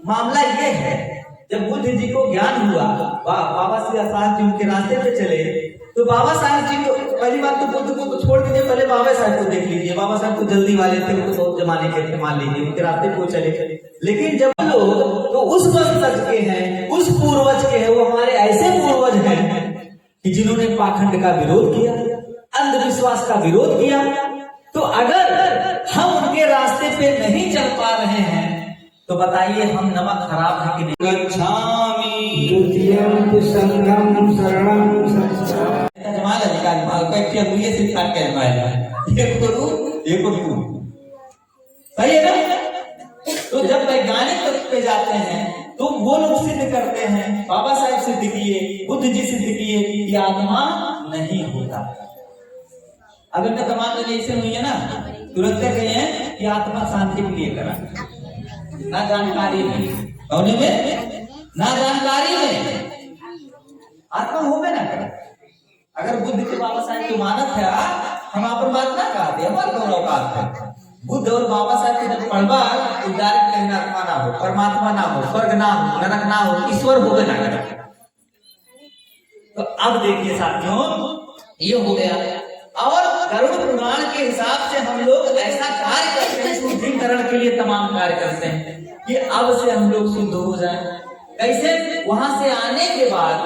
मामला ये है, जब बुद्ध जी को ज्ञान हुआ, बाबा साहब जी उनके रास्ते पे चले, तो बाबा साहब जी को पहली बात तो बुद्ध को तो छोड़ दीजिए, पहले बाबा साहब को देख लीजिए। बाबा साहब तो जल्दी वाले थे, उनको बहुत जमाने के थे, मान लीजिए उनके रास्ते पे चले। लेकिन जब लोग तो उस वंशज के हैं, उस पूर्वज के हैं, वो हमारे ऐसे पूर्वज हैं कि जिन्होंने पाखंड का विरोध किया, अंधविश्वास का विरोध किया। तो अगर हम उनके रास्ते पे नहीं चल पा रहे हैं तो बताइए हम नमक खराब है कि नहीं? गच्छामि द्वितीयं संघं शरणं सच्चा जमाल अधिकारी भाव का क्या मुझे सिखा के आया, ये करूं ये करूं, सही है ना? तो जब वैज्ञानिक तत्व पे जाते हैं तो वो लोग सिद्ध करते हैं, बाबा साहब सिद्ध किए, बुद्ध जी सिद्ध किए कि आत्मा नहीं होता। अब इनका तमाम ऐसे हुई है ना, तुरंत कहे हैं कि आत्मा शांति के लिए करा, ना जानकारी में, होने में ना जानकारी में आत्मा होवे ना करे। अगर बुद्ध के बाबा साहब की मानत है, हम अपन बात ना कहते, हमारे दोनों औकात है। बुद्ध और बाबा साहब के जब पढ़वा तो डायरेक्ट कहीं आत्मा ना हो, परमात्मा ना हो, स्वर्ग ना हो, नरक ना हो, ईश्वर होवे ना करे। तो अब देखिए साथियों, ये हो गया। और गरुड़ पुराण के हिसाब से हम लोग ऐसा कार्य करते हैं, शुद्धिकरण के लिए तमाम कार्य करते हैं कि अब से हम लोग शुद्ध हो जाएं। कैसे? वहां से आने के बाद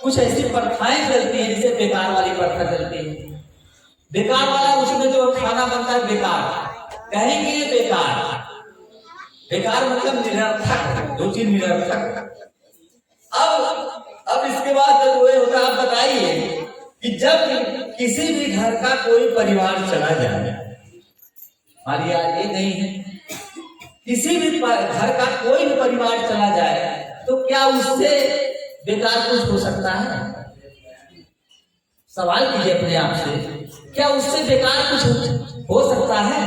कुछ ऐसी प्रथाएं चलती हैं, जैसे बेकार वाली प्रथा चलती है। बेकार वाला, उसमें जो खाना बनता है बेकार, कहेंगे ये बेकार, बेकार मतलब निरर्थक, जो चीज निरर्थक। अब इसके बाद जब वो होता है, आप बताइए कि जब किसी भी घर का कोई परिवार चला जाए, हमारी आज ये नहीं है, किसी भी घर का कोई भी परिवार चला जाए तो क्या उससे बेकार कुछ हो सकता है? सवाल कीजिए अपने आप से, क्या उससे बेकार कुछ हो सकता है?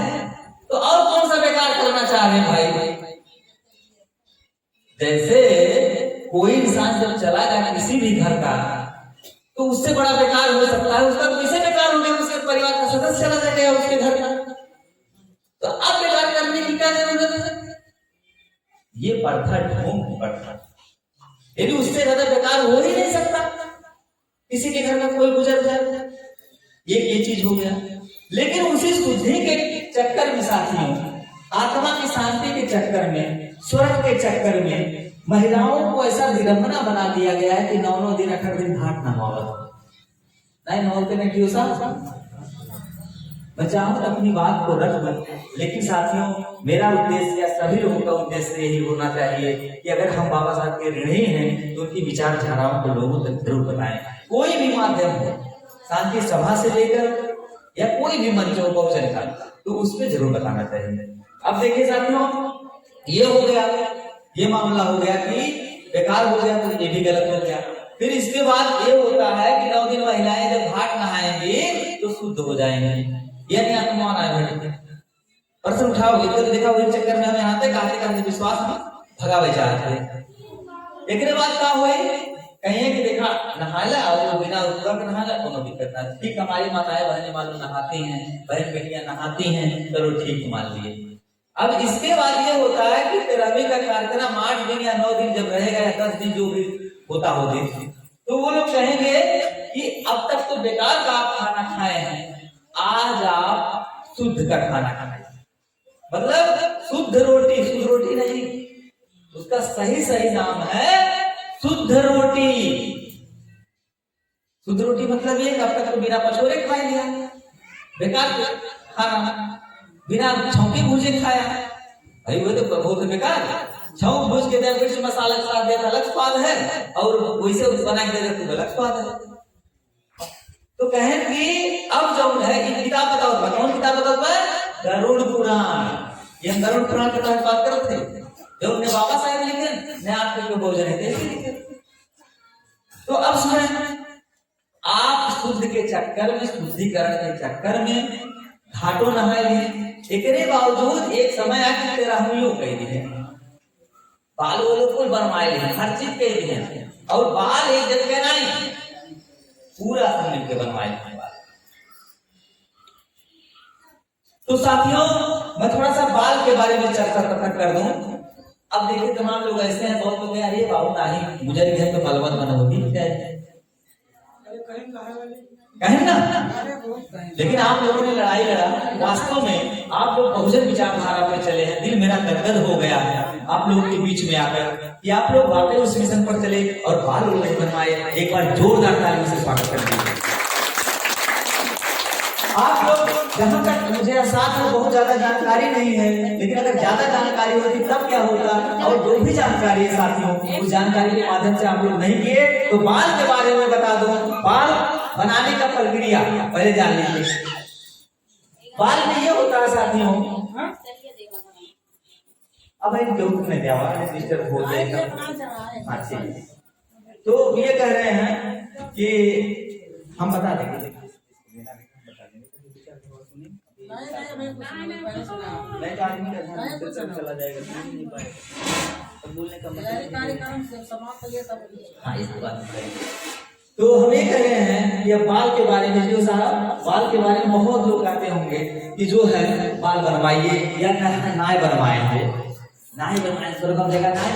तो और कौन सा बेकार करना चाह रहे हैं भाई? जैसे कोई इंसान जब चला जाए किसी भी घर का, तो उससे बड़ा बेकार हो सकता है, उसका कैसे बेकार हो गया? उसके परिवार का सदस्य चला जाएगा उसके घर का, तो अब बेकार करने की क्या जरूरत है? ये प्रथा ढोंग प्रथा, यदि उससे ज्यादा बेकार हो ही नहीं सकता। किसी के घर में कोई गुजर जाए, ये चीज हो गया। लेकिन उसी शुद्धि के चक्कर में साथियों, आत्मा की शांति के चक्कर में, स्वर्ग के चक्कर में महिलाओं को ऐसा विडंबना बना दिया गया है कि 9 दिन 18 दिन घाट ना मावत नहीं नौलते में क्यों साहब? मैं चाहूँ अपनी बात को रख दूं, लेकिन साथियों मेरा उद्देश्य या सभी लोगों का उद्देश्य यही होना चाहिए कि अगर हम बाबा साहब के ऋणी हैं तो उनकी विचारधाराओं को लोगों तक जरूर बताएं। कोई भी माध्यम हो, शांति सभा से लेकर या कोई भी मंच हो बहुजन का, तो उस पर जरूर बताना चाहिए। अब देखिए साथियों, ये हो गया, ये मामला हो गया कि बेकार हो गया, तो ये भी गलत हो गया। फिर इसके बाद ये होता है कि 9 दिन महिलाएं जब घाट नहाएंगी तो शुद्ध हो जाएंगी। ये नहीं आपको मान आए प्रश्न उठाओगे तो देखा वही चक्कर में हम यहाँ पे कहते करते विश्वास में भगावे जाते हैं। एक बाद क्या हुए, कहिए कि देखा नहाला और बिना उत्तर के नहाला कोनो दिक्कत ना, ठीक हमारी माताएं बहनें मालूम नहाती हैं, बहन बेटियां नहाती हैं, चलो ठीक मान लिए। अब इसके बाद ये होता है कि 13वीं का कार्यक्रम 8 दिन या 9 दिन जब रहेगा या 10 दिन जो भी होता हो दिन, तो वो लोग कहेंगे कि अब तक तो बेकार का आप खाना खाए हैं, आज आप शुद्ध का खाना खाए। मतलब शुद्ध रोटी नहीं, उसका सही नाम है शुद्ध रोटी। शुद्ध रोटी मतलब ये अब तक तो बिना पछोरे खा लिया, बेकार खाना, बिना छौंके भूजे खाया भाई, वो तो बहुत बेकार। छौंक भूज के दे फिर मसाला के साथ देता अलग स्वाद है, और वैसे बना के देते तो अलग स्वाद है। तो कहें कि अब जो है ये किताब बताओ, कौन किताब बताओ? गरुड़ पुराण। ये गरुड़ पुराण के तहत बात करते थे, जो उन्हें बाबा साहब लिखे, मैं आपके बहुजन लिखे। तो अब सुने, आप शुद्ध के चक्कर में, शुद्धिकरण के चक्कर में घाटों नहाए लिए, एक बावजूद एक समय आके 13वीं कह दिए, बाल वो कुल बनवाए लिए, हर चीज कह दिए, और बाल एक जगह नहीं पूरा मिल के बनवाए लिए। तो साथियों मैं थोड़ा सा बाल के बारे में चर्चा कर दूं। अब देखिए तमाम लोग ऐसे हैं, बहुत लोग अरे बाबू नहीं मुझे घर तो मलबत बना होती कहें ना, लेकिन आप लोगों ने लड़ाई लड़ा। वास्तव में आप लोग बहुजन विचारधारा पे चले हैं, दिल मेरा गदगद हो गया है आप लोगों के बीच में आकर कि आप लोग वाकई उस मिशन पर चले और बाल नहीं बनवाए। एक बार जोरदार तालियों से स्वागत कर दीजिए। आप लोग जहां तक मुझे एहसास है बहुत ज्यादा जानकारी नहीं है, लेकिन अगर ज्यादा जानकारी होती तब क्या होता, और जो भी जानकारी है साथियों उस जानकारी के माध्यम से आप लोग नहीं किए तो बाल के बारे में बता दूं। बाल बनाने का प्रक्रिया पहले जान लीजिए। बाल में ये होता है साथियों, अब एक जोक में डिस्टर्ब हो जाएगा। तो ये कह रहे हैं कि हम बता देंगे चला जाएगा बोलने का तो हम ये कह रहे हैं कि अब बाल के बारे में जो साहब बाल के बारे में बहुत लोग कहते होंगे कि जो है बाल बनवाइए या नाय बनवाएंगे, नाय बनवाए स्वर्गम जगह नाय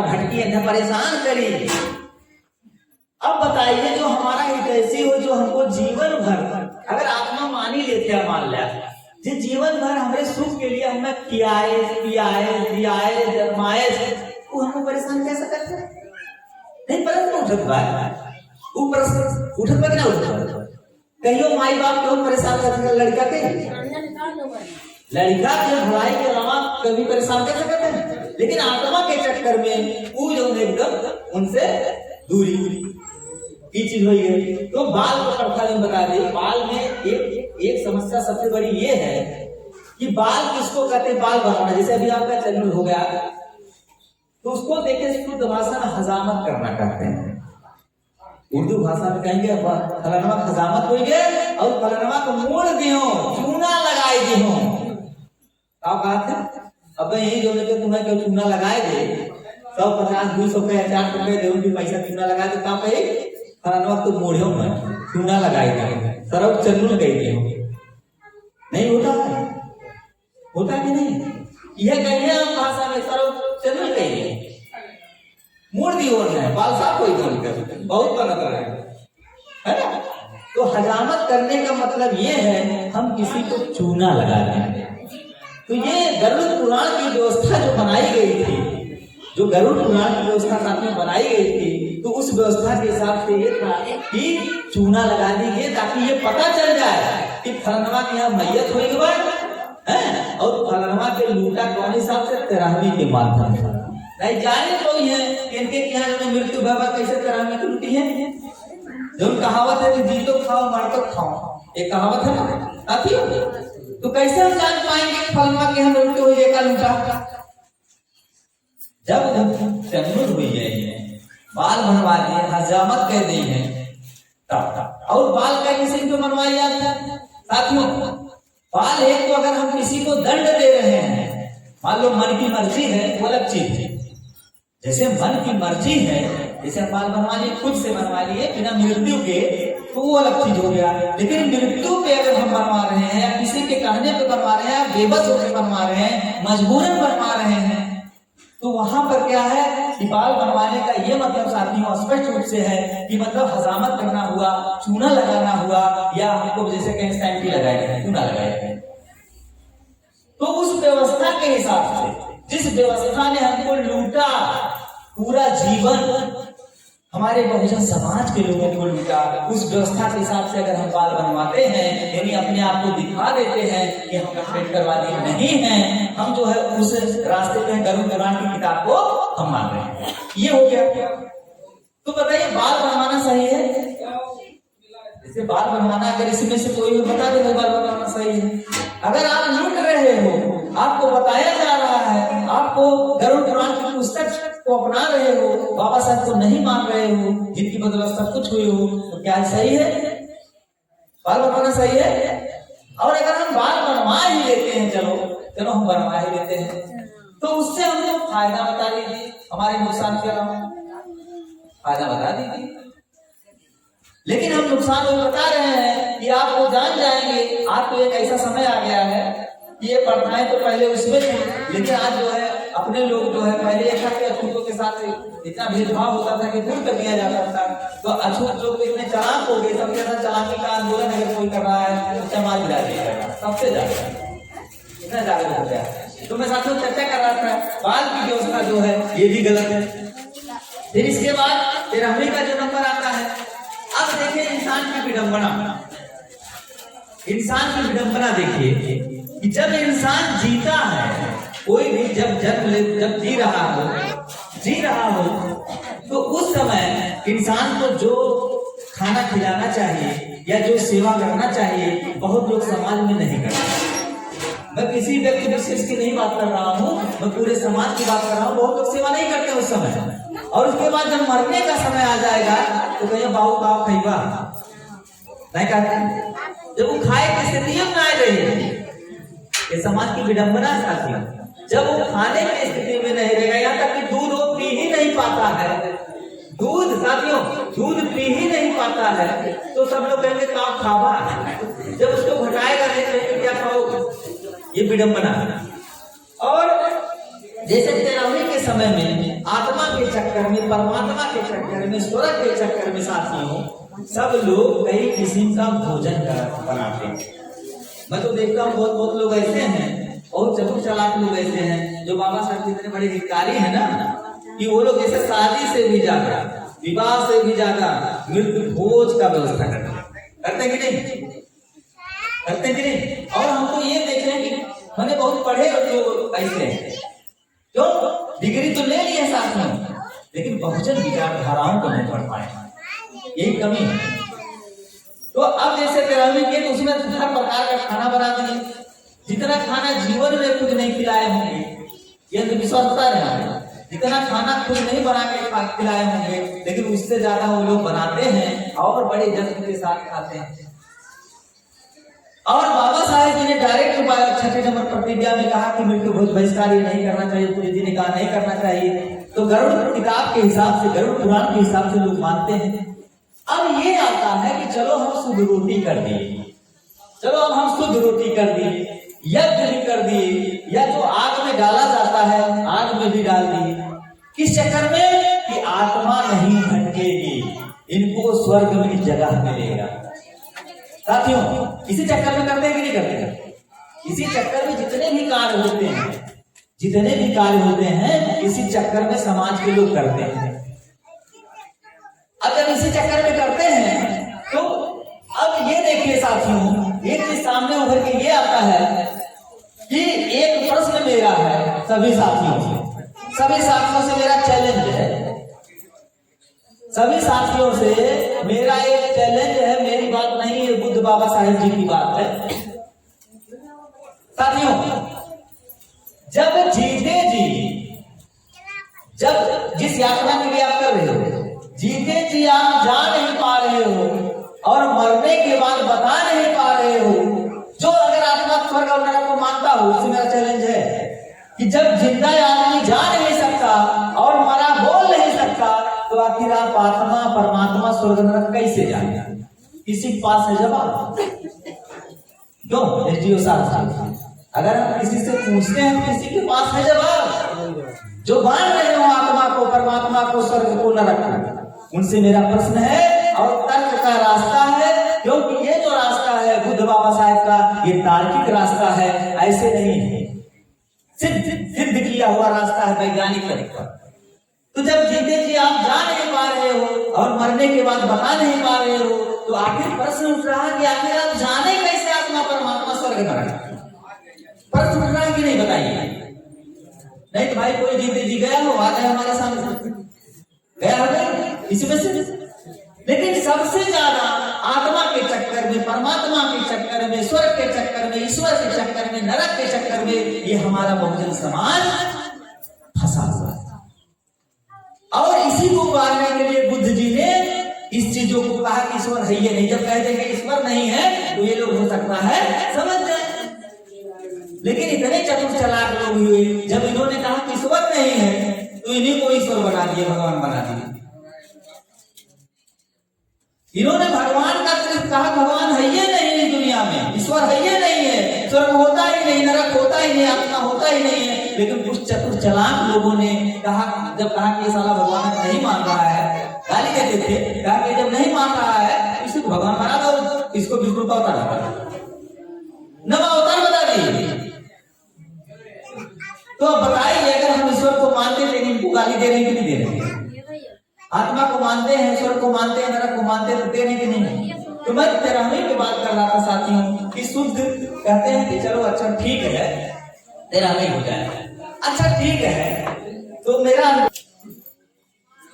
हटकी न परेशान करिए। अब बताइए जो हमारा हितैषी हो, जो हमको जीवन भर अगर आत्मा मान ही लेते मान लिया जो जीवन भर हमें सुख के लिए हमें खियाए पियाए दियाए जन्माए, वो हमको परेशान कैसे करते नहीं। परंतु उठत बात उठत ना उठत कहियो माई बाप क्यों परेशान करते लड़का के भलाई के अलावा कभी परेशान कर सकते हैं, लेकिन आत्मा के चक्कर में वो जो एकदम उनसे दूरी की चीज हुई है। तो बाल को प्रथा बता दे। बाल में एक समस्या सबसे बड़ी ये है कि बाल किसको कहते हैं, बाल बनाना। जैसे अभी आपका चैनल हो गया तो उसको देखे शुद्ध भाषा में हजामत करना कहते हैं। उर्दू भाषा में कहेंगे फलानवा हजामत हो गए और फलानवा को मोड़ दियो चूना लगाए दियो। आप बात है अब यही जो लेके तुम्हें क्यों चूना लगाए दे 150 200 रुपए 4 रुपए दे उनकी पैसा चूना लगा दे कहाँ पे फलानवा तो मोड़ियो में चूना लगाए दे सरव चन्नुल गई दियो। नहीं होता है, होता कि नहीं? यह कहिए आप भाषा में सरव चन्नुल गई मोड़ दी और है बाल साफ कोई काम कर बहुत गलत है ना। तो हजामत करने का मतलब ये है हम किसी को चूना लगा दें। तो ये गरुड़ पुराण की व्यवस्था जो बनाई गई थी, जो गरुड़ पुराण की व्यवस्था साथ में बनाई गई थी, तो उस व्यवस्था के हिसाब से ये था कि चूना लगा दीजिए ताकि ये पता चल जाए कि फलानवा के यहाँ मैयत होगी है और फलानवा के लूटा कौन हिसाब से तेरहवीं के माध्यम से नहीं जाने कोई है इनके यहाँ जो मृत्यु बाबा कैसे तेरहवीं की लूटी है। जो कहावत है कि जी तो खाओ मर तो खाओ, एक कहावत है ना साथी। तो कैसे हम जान पाएंगे फलानवा के यहाँ मृत्यु हुई है का लूटा? जब चन्नुल हुई है बाल बनवा दिए हजामत कर दी है तब। और बाल का किसी को बनवाई जाता है साथियों। बाल एक तो अगर हम किसी को दंड दे रहे हैं, मान लो मन की मर्जी है वो अलग चीज है। जैसे मन की मर्जी है जैसे बाल बनवा लिए खुद से बनवा लिए बिना मृत्यु के तो वो अलग चीज हो गया। लेकिन मृत्यु पे अगर हम बनवा रहे हैं या किसी के कहने पे बनवा रहे हैं, बेबस होकर बनवा रहे हैं, मजबूरन बनवा रहे हैं, तो वहां पर क्या है कि बाल बनवाने का ये मतलब साथियों स्पष्ट रूप से है कि मतलब हजामत करना हुआ, चूना लगाना हुआ, या हमको जैसे कहीं स्टैंपी लगाए चूना लगाए। तो उस व्यवस्था के हिसाब से जिस व्यवस्था ने हमको लूटा पूरा जीवन, हमारे बहुजन समाज के लोगों को लूटा, उस व्यवस्था के हिसाब से अगर हम बाल बनवाते हैं यानी अपने आप को दिखा देते हैं कि हम अम्बेडकरवादी नहीं हैं, हम जो है उस रास्ते पे गरुड़ पुराण की किताब को हम मान रहे हैं। ये हो गया। तो बताइए बाल बनवाना सही है? जैसे बाल बनवाना अगर इसमें से कोई भी बता दे बाल बनवाना सही है। अगर आप लूट रहे हो, आपको बताया जा रहा है, आपको गरुड़ पुराण की पुस्तक को अपना रहे हो, बाबा साहब को नहीं मान रहे हो, जिनकी बदौलत सब कुछ हुई हो, तो क्या सही है? बाल बनवाना सही है? और अगर हम बाल बनवा ही लेते हैं, चलो हम बनवा ही लेते हैं, तो उससे हमको फायदा बता दीजिए, हमारे नुकसान के अलावा फायदा बता दीजिए। लेकिन हम नुकसान वो बता रहे हैं कि आप वो जान जाएंगे। आपको एक ऐसा समय आ गया है कि ये प्रथाएं तो पहले उसमें थी, लेकिन आज जो है अपने लोग जो है पहले ये था कि अछूतों के साथ इतना भेदभाव होता था कि दूर कर दिया जाता था। तो अछूत लोग इतने चालाक हो गए, सबसे ज्यादा चालाकी का आंदोलन अगर कोई कर रहा है तो समाज गिरा देगा, सबसे ज्यादा इतना जागरूक हो गया। तो मैं साथियों चर्चा कर रहा था बाल की व्यवस्था जो है ये भी गलत है। फिर इसके बाद 13वीं का जो नंबर आता है, अब देखिए इंसान की विडंबना। इंसान की विडंबना देखिए कि जब इंसान जीता है, कोई भी जब जब जी रहा हो तो उस समय इंसान को जो खाना खिलाना चाहिए या जो सेवा करना चाहिए बहुत लोग समाज में नहीं करते। मैं किसी व्यक्ति विशेष की नहीं बात कर रहा हूँ, मैं पूरे समाज की बात कर रहा हूँ। बहुत लोग सेवा नहीं करते उस समय, और उसके बाद जब मरने का समय आ जाएगा तो कहिए बाबू बाप खैबा नहीं कहते, जब वो खाए की स्थिति में आ रही। ये समाज की विडंबना साथी, जब वो खाने की स्थिति में नहीं रहेगा, यहाँ तक कि दूध वो पी ही नहीं पाता है, दूध साथियों दूध पी ही नहीं पाता है, तो सब लोग कहेंगे काव खावा। जब उसको घटाएगा नहीं तो क्या खाओ, ये विडंबना। और जैसे 13वीं के समय में आत्मा के चक्कर में, परमात्मा के चक्कर में, स्वर्ग के चक्कर में साथियों सब लोग कई किस्म का भोजन बनाते हैं। मैं तो देखता हूँ बहुत लोग ऐसे हैं, बहुत चतुर चालाक लोग ऐसे हैं जो बाबा साहब जितने बड़े हितकारी हैं ना, कि वो लोग ऐसे शादी से भी ज्यादा, विवाह से भी ज्यादा मृत्यु भोज का व्यवस्था करते हैं कि नहीं, करते हैं कि नहीं। और हमको ये देख रहे हैं कि मैंने बहुत पढ़े लोग ऐसे हैं जो डिग्री तो ले ली है साथ में, लेकिन बहुजन विचारधाराओं को नहीं पढ़ पाए, यही कमी है। तो अब जैसे 13वीं के तो उसमें हर प्रकार का खाना बना दिए, जितना खाना जीवन में खुद नहीं खिलाए होंगे, ये तो विश्वास होता है, जितना खाना खुद नहीं बना के खिलाए होंगे, लेकिन उससे ज्यादा वो लोग बनाते हैं और बड़े जश्न के साथ खाते हैं। और बाबा साहेब जी ने डायरेक्ट 6 नंबर प्रतिज्ञा में कहा कि मृत्यु भोज बहिष्कार नहीं करना चाहिए, पूरे जी ने कहा नहीं करना चाहिए। तो गरुड़ किताब के हिसाब से, गरुड़ पुराण के हिसाब से लोग मानते हैं। अब ये आता है कि चलो हम शुद्ध रोटी कर दिए, चलो अब हम शुद्ध रोटी कर दिए, यज्ञ भी कर दिए, या जो आग में डाला जाता है आग में भी डाल दिए, किस चक्कर में कि आत्मा नहीं भटकेगी, इनको स्वर्ग में जगह मिलेगा। साथियों इसी चक्कर में करते हैं कि नहीं करते? इसी चक्कर में जितने भी कार्य होते हैं, जितने भी कार्य होते हैं इसी चक्कर में समाज के लोग करते हैं। अब जब इसी चक्कर में करते हैं तो अब ये देखिए साथियों, एक चीज सामने उभर के ये आता है कि एक प्रश्न मेरा है सभी साथियों से मेरा चैलेंज है, सभी साथियों से मेरा एक चैलेंज है, मेरी बात नहीं है, बुद्ध बाबा साहेब जी की बात है। साथियों जब जीते जी, जब जिस यात्रा के लिए आप कर रहे हो, जीते जी आप जा नहीं पा रहे हो और मरने के बाद बता नहीं पा रहे हो, जो अगर आत्मा स्वर्ग और नरक को मानता हो, उससे मेरा चैलेंज है कि जब जिंदा आदमी जा नहीं सकता और मरा बोल नहीं सकता, तो आखिर आप आत्मा परमात्मा स्वर्ग नरक कैसे जाएगा? किसी के पास है जवाब? क्यों एसडीओ साहब, अगर हम किसी से पूछते हैं किसी के पास है जवाब? जो मान रहे हो आत्मा को, परमात्मा को, स्वर्ग को, नरक को, उनसे मेरा प्रश्न है और तर्क का रास्ता है, क्योंकि ये जो रास्ता है बुद्ध बाबा साहेब का, ये तार्किक रास्ता है, ऐसे नहीं है, सिद्ध किया हुआ रास्ता है वैज्ञानिक तरीका। तो जब जीते जी आप जा नहीं पा रहे हो और मरने के बाद बता नहीं पा रहे हो, तो आखिर प्रश्न उठ रहा है कि आखिर आप जाने कैसे आत्मा परमात्मा स्वर्ग नरक? प्रश्न उठ रहा है कि नहीं बताइए? नहीं तो भाई कोई जीते जी गया हो, आ गया हमारे सामने, गया हो गया इसमें से। लेकिन सबसे ज्यादा आत्मा के चक्कर में, परमात्मा के चक्कर में, स्वर्ग के चक्कर में, ईश्वर के चक्कर में, नरक के चक्कर में ये हमारा बहुजन समाज फंसा हुआ है। और इसी को उबारने के लिए बुद्ध जी ने इस चीजों को कहा कि ईश्वर है ये नहीं। जब कह देंगे ईश्वर नहीं है तो ये लोग हो सकता है समझ जाए, लेकिन इतने चतुर चालाक लोग हुए, जब इन्होंने कहा कि ईश्वर नहीं है तो इन्हीं को ईश्वर बना दिए, भगवान बना दिए। इन्होंने भगवान का कहा भगवान है ये नहीं इस दुनिया में, ईश्वर है ये नहीं है, स्वर्ग होता ही नहीं, नरक होता ही नहीं, आत्मा होता ही नहीं है, लेकिन कुछ चतुर चालाक लोगों ने कहा, जब कहा कि ये साला भगवान नहीं मान रहा है, गाली देते थे, कहा कि जब नहीं मान रहा है इसको भगवान बना दो, इसको विष्णु का अवतार बता दो, नवा अवतार बता दी। तो अब बताइए, अगर हम ईश्वर को मानते हैं लेकिन इनको गाली दे रहे हैं कि नहीं दे रहे हैं? आत्मा को मानते हैं, ईश्वर को मानते हैं, नरक को मानते हैं, तो दे रहे हैं कि नहीं? तो मैं तेरहवीं की बात कर रहा था साथियों कि शुद्ध कहते हैं कि चलो अच्छा ठीक है, तेरहवीं हो जाए, अच्छा ठीक है। तो मेरा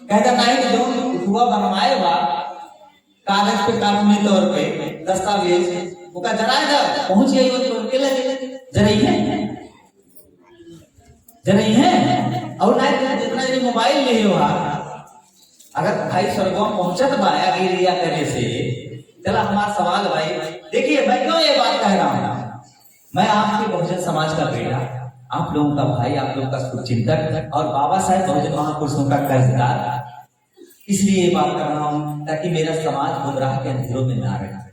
कहता नहीं कि जो हुआ बनवाए हुआ कागज पे कानूनी तौर पे दस्तावेज वो का जरा पहुंच गई तो उनके लगे जरई है और ना जितना ये मोबाइल ले हुआ, अगर भाई स्वर्गम पहुंचत बा एरिया करे से, चला हमारा सवाल भाई देखिए, मैं क्यों ये बात कह रहा हूँ, मैं आपके बहुजन समाज का बेटा, आप लोगों का भाई, आप लोगों का शुभचिंतक और बाबा साहेब बहुजन महापुरुषों का कर्जदार, इसलिए ये बात कर रहा हूँ ताकि मेरा समाज गुमराह के अंधेरों में ना रहे।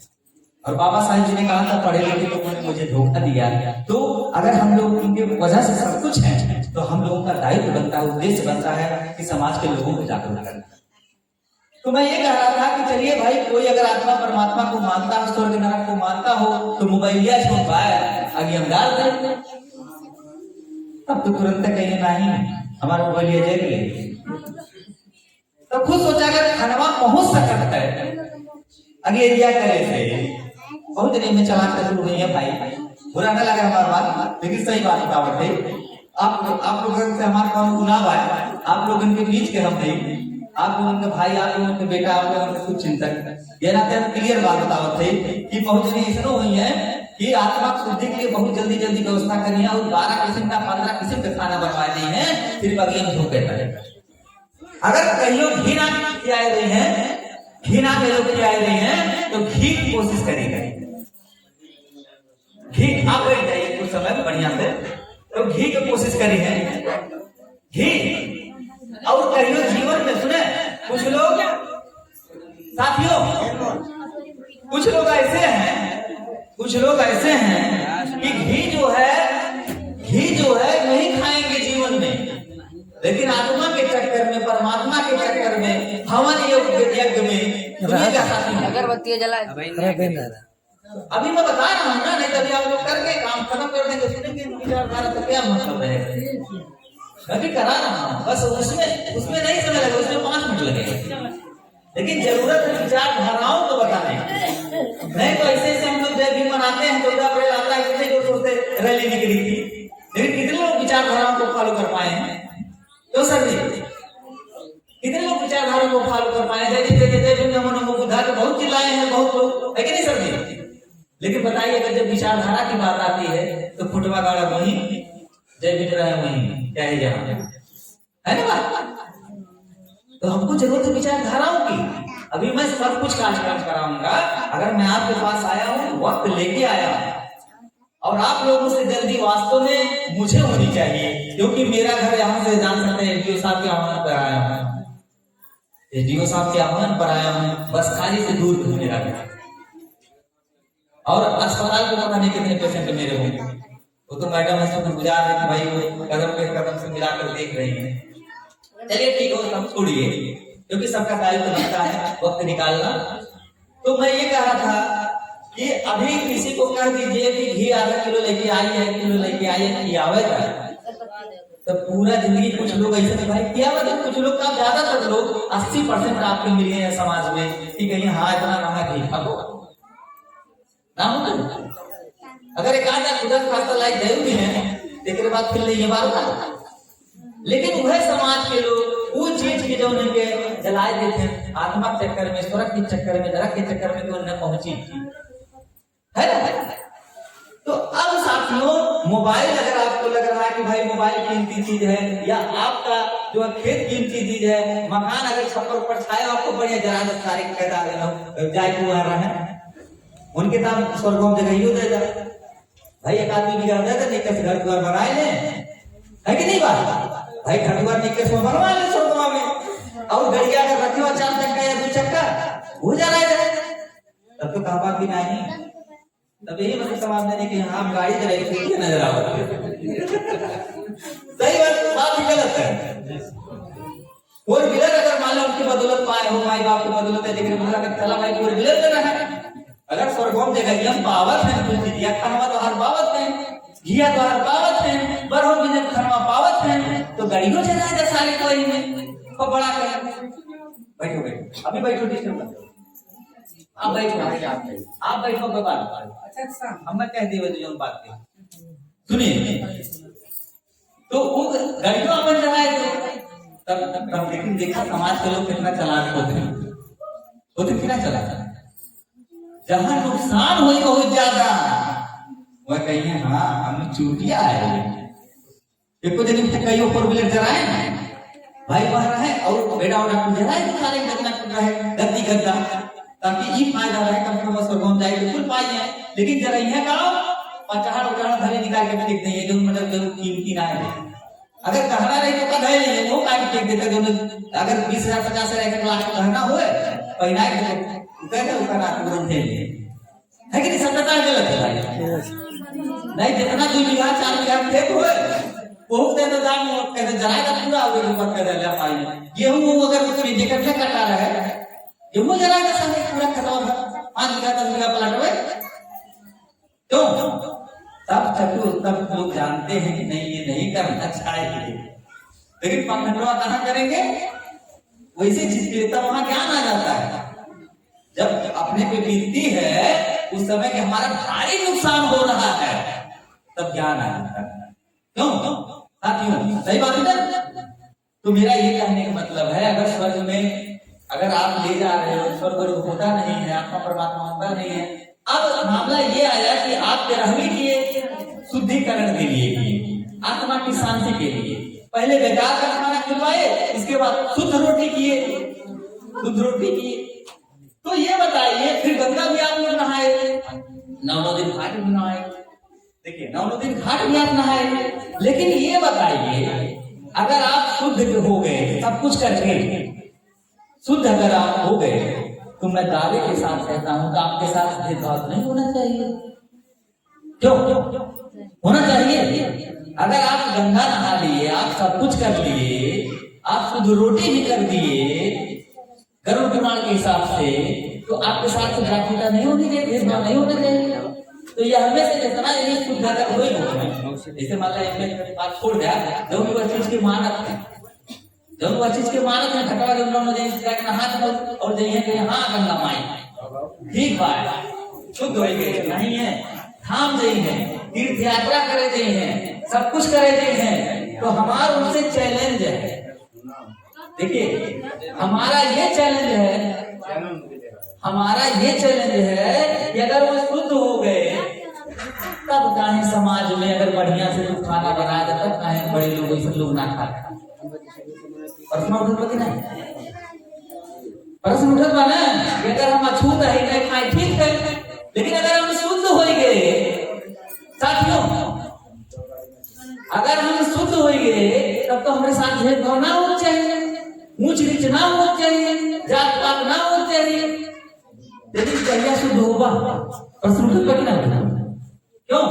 और बाबा साहेब जी ने कहा था पढ़े लिखे लोगों ने मुझे धोखा दिया, तो अगर हम लोग उनके वजह से सब कुछ है तो हम लोगों का दायित्व बनता है, उद्देश्य बनता है कि समाज के लोगों को जागरूक करना। तो मैं ये कह रहा था कि चलिए भाई, कोई अगर आत्मा परमात्मा को मानता हो, स्वर्ग नरक को मानता हो, तो मोबाइलिया छोड़ पाए आगे हम डाल दे, अब तो तुरंत कहीं नहीं हमारा मोबाइलिया जाएगी, तो खुद सोचा कर खनवा पहुंच सकता है आगे एरिया करे से बहुत दिन में चला कर शुरू हुई है भाई, बुरा ना लगे हमारी बात, लेकिन सही बात बतावट है। आप लोगों से हमारा कौन गुनाह है, आप लोगों के बीच के हम नहीं, आप लोगों के भाई, आप लोगों के बेटा, आप लोगों के कुछ चिंतक, ये ना क्लियर बात बतावत है कि बहुत जनी ऐसा हुई है कि आत्मा शुद्धि के लिए बहुत जल्दी जल्दी व्यवस्था करनी है और 12 किस्म का 15 किस्म का खाना बनवा दी है, फिर बाकी हम धोखे करें। अगर कहीं घी ना खिलाए रहे हैं, घी ना खिलाए रहे हैं तो घी की कोशिश करेंगे, घी आप बैठ जाइए कुछ समय बढ़िया से, तो घी की कोशिश करी है, घी। और कहियो जीवन में सुने कुछ लोग साथियों, कुछ लोग ऐसे हैं कि घी जो है नहीं खाएंगे जीवन में, लेकिन आत्मा के चक्कर में, परमात्मा के चक्कर में, हवन यज्ञ में अगरबत्ती जलाए। अभी मैं बता रहा हूँ ना, नहीं तभी आप लोग करके काम खत्म कर देंगे, सुनेंगे विचारधारा तो क्या मतलब है, अभी करा रहा हूँ बस, उसमें नहीं समय लगे, उसमें 5 मिनट लगेगा, लेकिन जरूरत है विचारधाराओं को बताने, नहीं तो ऐसे हम लोग जय भीम मनाते हैं, 14 अप्रैल आता है, कितने लोग सोचते रैली निकली थी, लेकिन कितने लोग विचारधाराओं को फॉलो कर पाए हैं? तो सर जी कितने लोग विचारधारा को फॉलो कर पाए? जय भीम नमो नमो बुद्धा के बहुत चिल्लाए हैं बहुत लोग, है कि नहीं सर जी? लेकिन बताइए, अगर जब विचारधारा की बात आती है तो फुटवा गाड़ा वहीं, जय भीम रहे वहीं, क्या है ना बात? तो हमको जरूरत है विचारधाराओं की। अभी मैं सब कुछ कार्यक्रम कराऊंगा, अगर मैं आपके पास आया हूँ, वक्त लेके आया हूँ, और आप लोगों से जल्दी वास्तव में मुझे होनी चाहिए, क्योंकि मेरा घर यहाँ से जान सकते हैं, एसडीओ साहब के आह्वान पर आया हूँ, एसडीओ साहब के आह्वान पर आया हूँ, बस खाली से दूर घूमने लगा, और अस्पताल को पता नहीं कितने पेशेंट मेरे होंगे, वो तो मैडम ऐसे गुजार है कि भाई वो कदम पे कदम से मिलाकर देख रही है। चलिए ठीक हो, सब छोड़िए, क्योंकि सबका दायित्व बनता है वक्त निकालना। तो मैं ये कह रहा था कि अभी किसी को कह दीजिए कि घी आधा किलो लेके आइए, 1 किलो लेके आइए, खियावेगा तो पूरा जिंदगी कुछ लोग ऐसे भाई खियावेगा, कुछ लोग का ज्यादातर लोग 80% आपके मिले हैं समाज में कि कहीं हाँ इतना महंगा घी खाओ ना हो, अगर एक आधा खुदा खासा लाइक दे भी है, इसके बाद फिर ये बात ना, लेकिन वह समाज के लोग वो चीज की जो उनके जलाए देते हैं आत्मा के चक्कर में, स्वर्ग के चक्कर में, नरक के चक्कर में, तो उन्हें पहुंची है ना। तो अब साथियों, मोबाइल अगर आपको लग रहा है कि भाई मोबाइल कीमती चीज है, या आपका जो खेत कीमती चीज है, मकान अगर छप्पर ऊपर छाया आपको बढ़िया जरा सारे जाए को आ रहा है, उनके नाम स्वर्गों जगह ही दे जाए भाई, एक आदमी बिगड़ जाता निकल से घर द्वार बनाए ले, है कि नहीं बात भाई, घर द्वार निकल से बनवा ले स्वर्गों में, और गड़िया अगर रखे हुआ 4 चक्का या 2 चक्का हो जा रहा है, तब तो कहा बात भी नहीं, तब यही मतलब समाज में कि हाँ गाड़ी चलाई खिड़की नजर आवत सही बात ही गलत है। फोर व्हीलर अगर मान लो उनकी बदौलत पाए हो, माई बाप की बदौलत है, लेकिन मतलब अगर चला भाई फोर व्हीलर में रहा अगर स्वर्गों जगह हम पावत है तो दिया खानवा तो हर पावत है, घिया तो हर पावत है, बरहो भी जब खानवा पावत है तो गाड़ियों चलाए जा सारे कोई में को बड़ा कर बैठो बैठो अभी बैठो डिस्टर्ब मत आप बैठो आप बैठो बात अच्छा हम कह देवे जो बात सुनिए तो वो गाड़ियों अपन चलाए तब लेकिन देखा समाज के लोग कितना चालाक होते कितना चालाक जहां नुकसान हुई बहुत ज्यादा वह कहिए हाँ हमें चूटिया है देखो जब कई फोर व्हीलर चलाए भाई बह रहा है और बेटा उड़ा कुछ जरा है सारे घटना कर रहा है गलती करता ताकि ये फायदा रहे कम से कम स्वर्गों जाए बिल्कुल पाई है। लेकिन जरा यह गाँव पचाड़ उचाड़ धरे निकाल के देख नहीं है जो मतलब जो कीमती ना है अगर कहना रही तो कद है वो काट फेंक देता जो अगर 20,000 50,000 1 लाख कहना हुए पहना के कहते उसका ना तुरंत है कि नहीं सब बता गलत है नहीं जितना 2 बीघा 4 बीघा खेत हुए बहुत देर दाम कहते जलाएगा पूरा हो गया मत कर ले पाई गेहूं अगर कुछ भी जेकर से कटा रहा है गेहूं जलाएगा सारे पूरा खत्म 5 बीघा 10 बीघा पलट हुए क्यों तब चतुर तब लोग जानते हैं कि नहीं ये नहीं करना चाहिए लेकिन पाखंडवा कहां करेंगे वैसे चीज के तब वहां ज्ञान आ जाता है जब अपने पे बीतती है उस समय कि हमारा भारी नुकसान हो रहा है तब ज्ञान आ जाता है क्यों साथियों सही बात है ना। तो मेरा ये कहने का मतलब है अगर स्वर्ग में अगर आप ले जा रहे हो स्वर्ग होता नहीं है आत्मा परमात्मा होता नहीं है। अब मामला ये आया कि आप तेरहवीं किए शुद्धिकरण के लिए किए आत्मा की शांति के लिए पहले बेकार का खाना खिलवाए इसके बाद शुद्ध रोटी किए तो ये बताइए फिर गंगा भी आप लोग नहाए 9 दिन घाट भी नहाए देखिए 9 दिन घाट भी आप नहाए लेकिन ये बताइए अगर आप शुद्ध हो गए सब कुछ करके शुद्ध अगर आप हो गए तो मैं दावे के साथ कहता हूं कि आपके साथ भेदभाव नहीं होना चाहिए क्यों होना चाहिए। अगर आप गंगा नहा लिए आप सब कुछ कर लिए आप शुद्ध रोटी भी कर दिए गरुड़ पुराण के हिसाब से तो आपके साथ जातिता नहीं होनी चाहिए भेदभाव नहीं होना चाहिए। तो ये हमें से जितना ये शुद्ध अगर हो जैसे मान लो बात छोड़ दिया जो भी वह चीज की मानत है जब वह चीज के मानत है घटवा जब लोग नहा और जइए कि हाँ गंगा माई ठीक बात शुद्ध हो गए नहीं है थाम गई है तीर्थ यात्रा करे गई है सब कुछ करे गई है तो हमारा उनसे चैलेंज है। देखिए हमारा ये चैलेंज है कि अगर वो शुद्ध हो गए तब चाहे समाज में अगर बढ़िया से कुछ खाना बनाया जाए तब चाहे बड़े लोग सब लोग ना खाते प्रश्न उठत नहीं प्रश्न उठत बना अगर हम अछूत है नहीं खाए ठीक है लेकिन अगर हम शुद्ध हो गए साथियों अगर हम शुद्ध हो गए तब तो हमारे साथ भेदभाव ना होना चाहिए ऊंच नीच ना होना चाहिए जात पात ना होना चाहिए लेकिन कहिया शुद्ध होगा प्रश्न उठत ना क्यों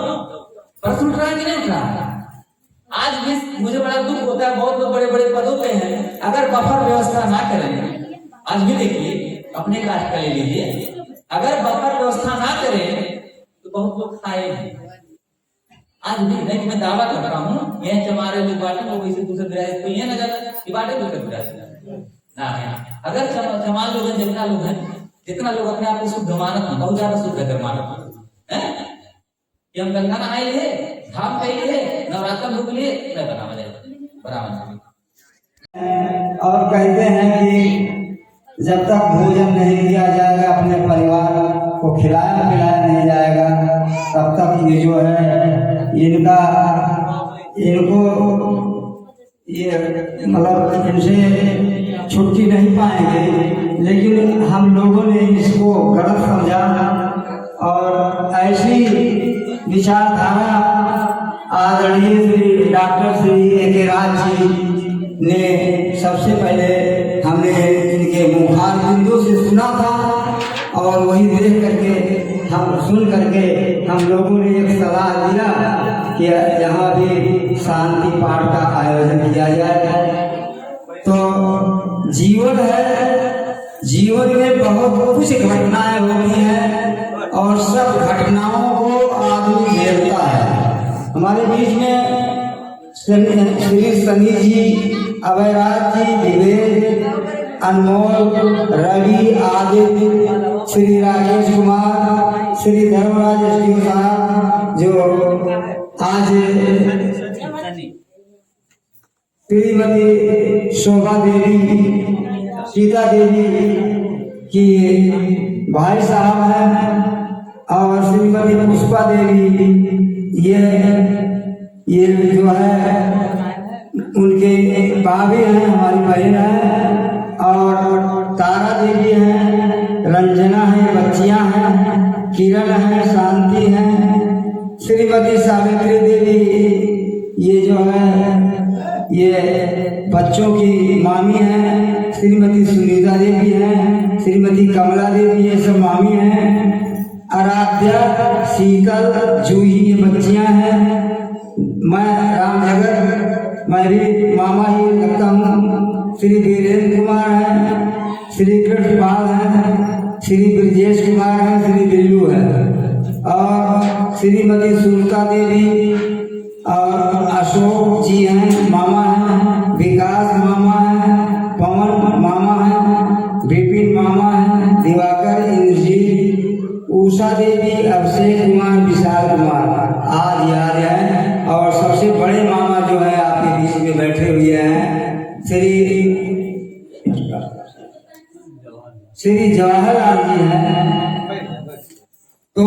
प्रश्न उठ रहा है कि नहीं उठ रहा। आज भी मुझे बड़ा दुख होता है बहुत लोग बड़े बड़े पदों पे हैं अगर बफर व्यवस्था ना करें आज भी देखिए अपने कास्ट का ले लीजिए अगर बफर व्यवस्था ना करें तो बहुत लोग खाए आज भी नहीं मैं दावा करता हूँ यह हमारे लोग बांटे लोग इसे दूसरे विरासत तो ये ना जाता कि बांटे दूसरे विरासत ना है। अगर जमाल लोग जितना लोग हैं जितना लोग अपने आप को शुद्ध मानत हैं बहुत ज्यादा शुद्ध कर मानत है कि हम गंगा नहाए है धाम कही है नवरात्र भूख लिए न बराबर और कहते हैं कि जब तक भोजन नहीं किया जाएगा अपने परिवार को खिलाया पिलाया नहीं जाएगा तब तक ये जो है इनको ये मतलब इनसे छुट्टी नहीं पाएंगे। लेकिन हम लोगों ने इसको गलत समझा और ऐसी विचारधारा आदरणीय श्री डॉक्टर श्री A.K. राज जी ने सबसे पहले हमने इनके मुखार बिंदु से सुना था और वही देख करके हम सुन करके हम लोगों ने एक सलाह दिया कि यहाँ भी शांति पाठ का आयोजन किया जाए। तो जीवन है, जीवन में बहुत कुछ घटनाएं होती हैं और सब घटनाओं को आदमी झेलता है। हमारे बीच में श्री सनी जी, अभयराज जी, विवेक, अनमोल, रवि, आदित्य, श्री राजेश कुमार, श्री धर्मराज एसडीओ साहब, जो आज श्रीमती शोभा देवी, सीता देवी की भाई साहब हैं, और श्रीमती पुष्पा देवी, ये जो है उनके भाभी हैं, हमारी बहन है, और तारा देवी हैं, रंजना है, बच्चियां हैं, किरण है, शांति है, श्रीमती सावित्री देवी, ये जो है ये बच्चों की मामी हैं, श्रीमती सुनीता देवी हैं, श्रीमती कमला देवी, ये सब मामी हैं, आराध्या, शीतल, जूही, ये बच्चियां हैं, मैं राम जगत, मैं भी मामा ही लगता हूँ, श्री वीरेंद्र कुमार हैं, श्री कृष्णपाल हैं, श्री ब्रजेश कुमार हैं, श्री बिल्लू है, और श्रीमती सुलका देवी, और अशोक जी हैं, मामा हैं, विकास मामा हैं, पवन मामा हैं, विपिन मामा हैं, दिवाकर, इंद्रजीत, उषा देवी, अभिषेक कुमार, विशाल कुमार आदि आदि हैं, और सबसे बड़े मामा जो है आपके बीच में बैठे हुए हैं, श्री जवाहरलाल जी हैं। तो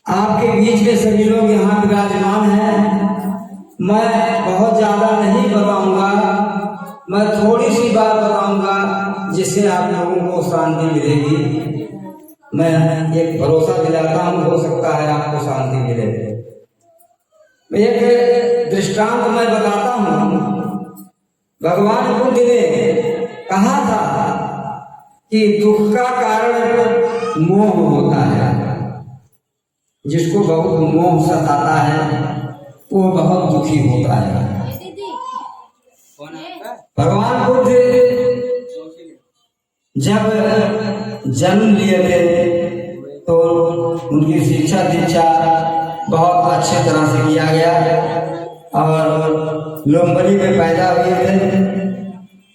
आपके बीच में सभी लोग यहाँ विराजमान हैं। मैं बहुत ज्यादा नहीं बताऊंगा, मैं थोड़ी सी बात बताऊंगा जिससे आप लोगों को शांति मिलेगी। मैं एक भरोसा दिलाता हूँ, हो सकता है आपको शांति मिले। एक दृष्टांत मैं बताता हूँ। भगवान बुद्ध ने कहा था कि दुख का कारण मोह होता है। जिसको बहुत मोह सताता है वो बहुत दुखी होता है। भगवान बुद्ध जब जन्म लिए थे तो उनकी शिक्षा दीक्षा बहुत अच्छे तरह से किया गया और लोमबरी में पैदा हुए थे।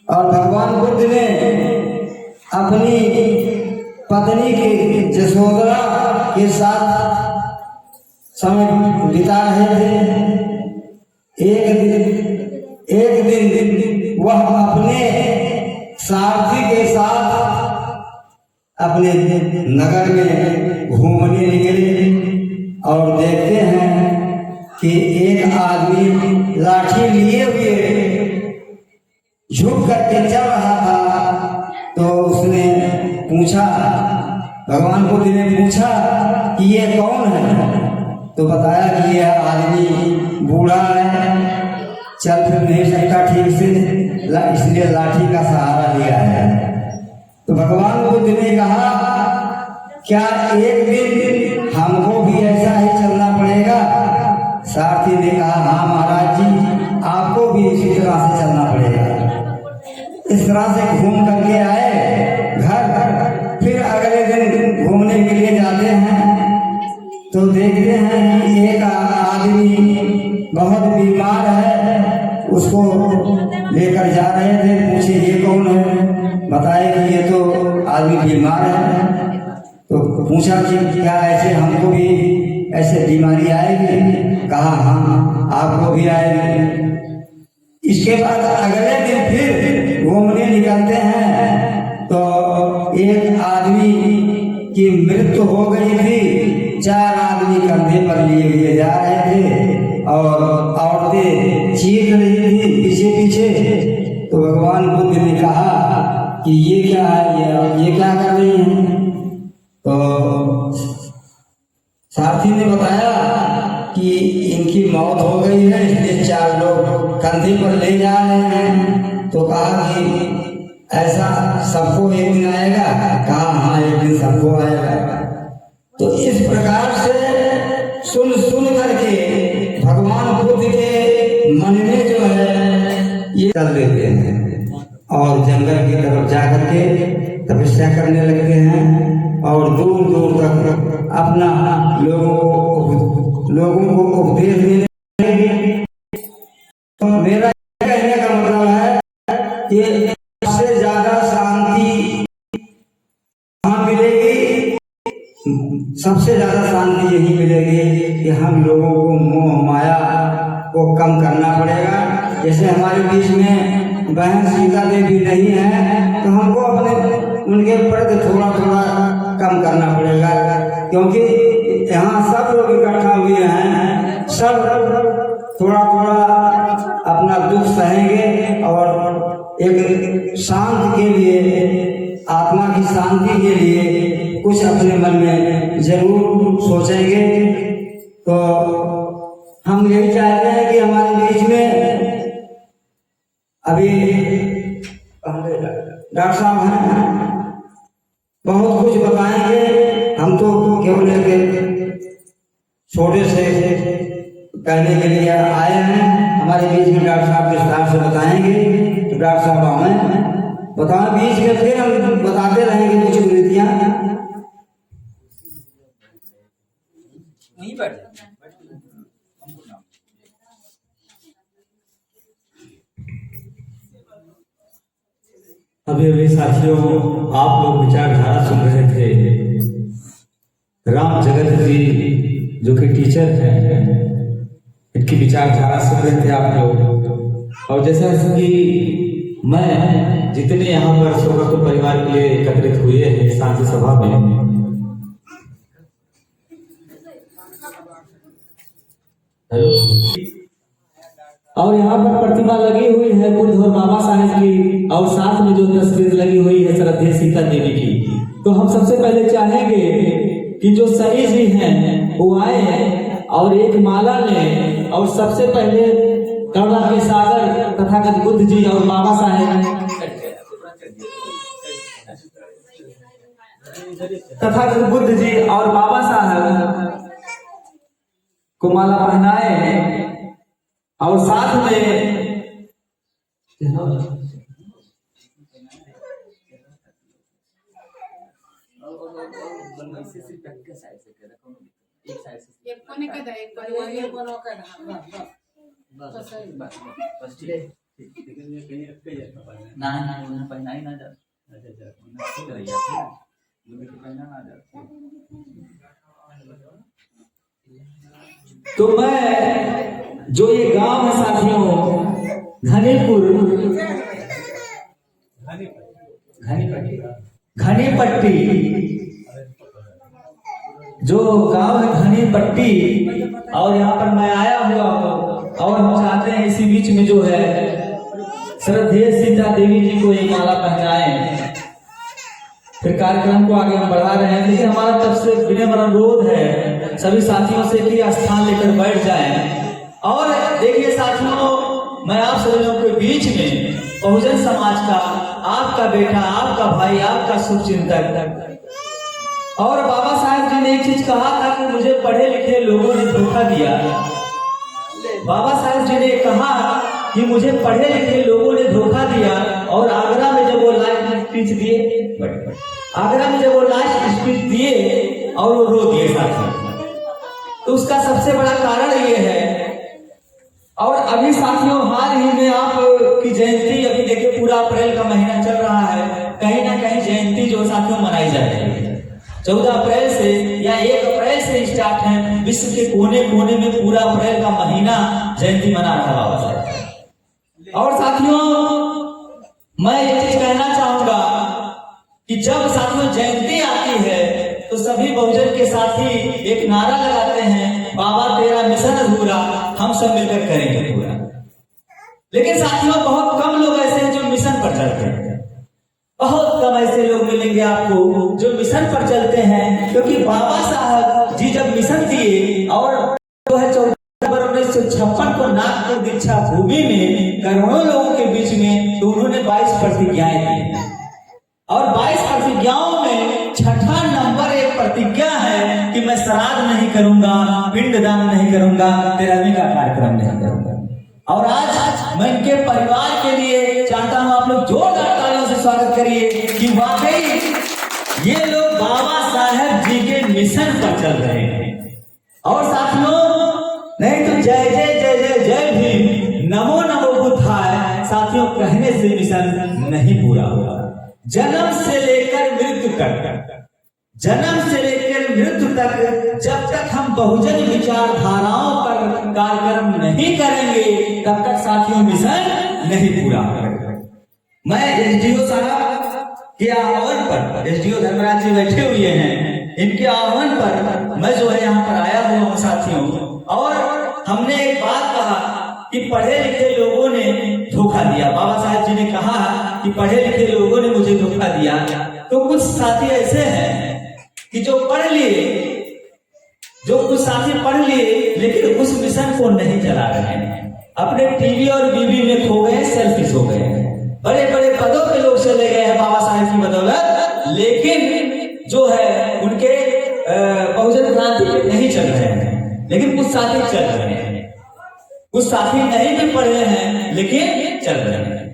और भगवान बुद्ध ने अपनी पत्नी की जसोदरा के साथ समय बिता रहे थे। एक दिन वह अपने सारथी के साथ अपने नगर में घूमने निकले और देखते हैं कि एक आदमी लाठी लिए हुए झुक करके चल रहा था। तो उसने पूछा, भगवान बुद्ध ने पूछा कि ये कौन है? तो बताया कि यह आदमी बूढ़ा है, चल फिर नहीं सकता ठीक से, इसलिए लाठी का सहारा लिया है। तो भगवान बुद्ध ने कहा, क्या एक दिन हमको भी ऐसा ही चलना पड़ेगा? सारथी ने कहा, हाँ महाराज जी, आपको भी इसी तरह से चलना पड़ेगा। इस तरह से घूम करके आए घर। फिर अगले दिन घूमने के लिए जाते हैं तो देखते हैं कि एक आदमी बहुत बीमार है, उसको लेकर जा रहे थे। पूछे ये कौन है? बताए कि ये तो आदमी बीमार है। तो पूछा कि क्या ऐसे हमको भी ऐसे बीमारी आएगी? कहा हाँ आपको भी आएगी। इसके बाद अगले दिन फिर घूमने निकलते हैं तो एक आदमी की मृत्यु हो गई थी। 4 आदमी कंधे पर लिए हुए जा रहे थे और औरतें चीख रही थी पीछे पीछे। तो भगवान बुद्ध ने कहा कि ये क्या है, ये क्या कर रही हैं? तो सारथी ने बताया कि इनकी मौत हो गई है, इसलिए 4 लोग कंधे पर ले जा रहे हैं। तो कहा कि ऐसा सबको एक दिन आएगा? कहा हाँ एक दिन सबको आएगा। तो इस प्रकार से सुन सुन करके भगवान बुद्ध के मन में जो है ये कर देते हैं और जंगल की तरफ जाकर के तपस्या करने लगते हैं और दूर दूर तक अपना लोगों को उपदेश देने लगे। तो मेरा कहने का मतलब है कि सबसे ज्यादा शांति कहाँ मिलेगी? सबसे ज्यादा शांति यही मिलेगी कि हम लोगों को मोह माया को कम करना पड़ेगा। जैसे हमारे बीच में बहन सीता देवी नहीं है तो हमको अपने उनके प्रति थोड़ा थोड़ा कम करना पड़ेगा, क्योंकि यहाँ सब लोग इकट्ठा हुए हैं, सब थोड़ा थोड़ा अपना दुख सहेंगे और एक शांति के लिए, आत्मा की शांति के लिए कुछ अपने मन में जरूर सोचेंगे। तो हम यही चाहते हैं कि हमारे बीच में अभी डॉक्टर साहब हैं, बहुत कुछ बताएंगे। हम तो केवल एक छोटे से कहने के लिए आए हैं, हमारे बीच में डॉक्टर साहब विस्तार से बताएंगे। तो डॉक्टर साहब हमें बताएं, बीच में फिर हम बताते रहेंगे कुछ विधियां। नहीं बैठ अभी अभी साथियों आप लोग विचारधारा सुन रहे थे। राम जगत जी जो कि टीचर हैं, इनकी विचारधारा सुन रहे थे आप लोग। और जैसा कि मैं जितने यहाँ पर सोगत परिवार के लिए एकत्रित हुए हैं शांति सभा में, और यहाँ पर प्रतिमा लगी हुई है बुद्ध और बाबा साहेब की, और साथ में जो तस्वीर लगी हुई है श्रद्धेय सीता देवी की। तो हम सबसे पहले चाहेंगे कि जो सही जी हैं वो आए और एक माला लें, और सबसे पहले करुणा के सागर तथागत बुद्ध जी और बाबा साहेब तथागत बुद्ध जी और बाबा साहेब को माला पहनाए, और साथ में तो मैं जो ये गांव है साथियों घनीपट्टी, जो गांव है घनीपट्टी, और यहाँ पर मैं आया हुआ हूँ, और हम चाहते हैं इसी बीच में जो है श्रद्धेय सीता देवी जी को एक माला पहनाएं। फिर कार्यक्रम को आगे हम बढ़ा रहे हैं, लेकिन हमारा तब से विनम्र अनुरोध है सभी साथियों से कि स्थान लेकर बैठ जाएं। और देखिए साथियों, मैं आप सभी लोगों के बीच में बहुजन समाज का आपका बेटा, आपका भाई, आपका शुभचिंतक, और बाबा साहेब जी ने एक चीज कहा था कि मुझे पढ़े लिखे लोगों ने धोखा दिया। बाबा साहेब जी ने कहा कि मुझे पढ़े लिखे लोगों ने धोखा दिया, और आगरा में जब वो लास्ट स्पीच दिए और वो रो दिए साथियों। तो उसका सबसे बड़ा कारण ये है। और अभी साथियों हाल ही में आपकी जयंती, अभी देखिए पूरा अप्रैल का महीना चल रहा है, कहीं ना कहीं जयंती जो साथियों मनाई जा रही है। 14 अप्रैल से या 1 अप्रैल से स्टार्ट है, विश्व के कोने कोने में पूरा अप्रैल का महीना जयंती मना रहा है बाबा साहब। और साथियों मैं ये चीज कहना चाहूंगा कि जब साथियों जयंती आती है तो सभी बहुजन के साथी एक नारा लगाते हैं, बाबा तेरा मिशन अधूरा, हम सब मिलकर करेंगे पूरा। लेकिन साथियों बहुत कम लोग ऐसे हैं जो मिशन पर चलते हैं, बहुत कम ऐसे लोग मिलेंगे आपको जो मिशन पर चलते हैं। क्योंकि बाबा साहब जी जब मिशन दिए और 1956 को नागपुर दीक्षा भूमि में करोड़ों लोगों के बीच में, तो उन्होंने 22 प्रतिज्ञाएं दी, और 22 प्रतिज्ञाओं में छठा नंबर एक प्रतिज्ञा है करूंगा, पिंडदान नहीं करूंगा, तेरहवीं का कार्यक्रम नहीं करूंगा। और आज मैं इनके परिवार के लिए चाहता हूं आप लोग जोरदार तालियों से स्वागत करिए कि वाकई ये लोग बाबा साहेब जी के मिशन पर चल रहे हैं। और साथियों, नहीं तो जय जय जय जय जय भीम, नमो नमो बुद्धाय साथियों कहने से मिशन नहीं पूरा होगा। जन्म से लेकर मृत्यु तक, जन्म से लेकर मृत्यु तक जब तक हम बहुजन विचारधाराओं पर कार्यक्रम नहीं करेंगे तब तक साथियों मिशन नहीं पूरा होगा। मैं एसडीओ साहब के आह्वान पर, एसडीओ धर्मराज जी बैठे हुए हैं, इनके आह्वान पर मैं जो है यहाँ पर आया हुआ हूँ साथियों। और हमने एक बात कहा कि पढ़े लिखे लोगों ने धोखा दिया। बाबा साहेब जी ने कहा कि पढ़े लिखे लोगों ने मुझे धोखा दिया। तो कुछ साथी ऐसे हैं कि जो पढ़ लिए, जो कुछ साथी पढ़ लिए लेकिन उस मिशन को नहीं चला रहे हैं, अपने टीवी और बीवी में खो गए, सेल्फिश हो गए, बड़े बड़े पदों पे लोग चले गए हैं बाबा साहेब की बदौलत, लेकिन जो है उनके बहुजन क्रांति पे नहीं चल रहे हैं। लेकिन कुछ साथी चल रहे हैं, कुछ साथी नहीं भी पढ़े हैं लेकिन चल रहे हैं।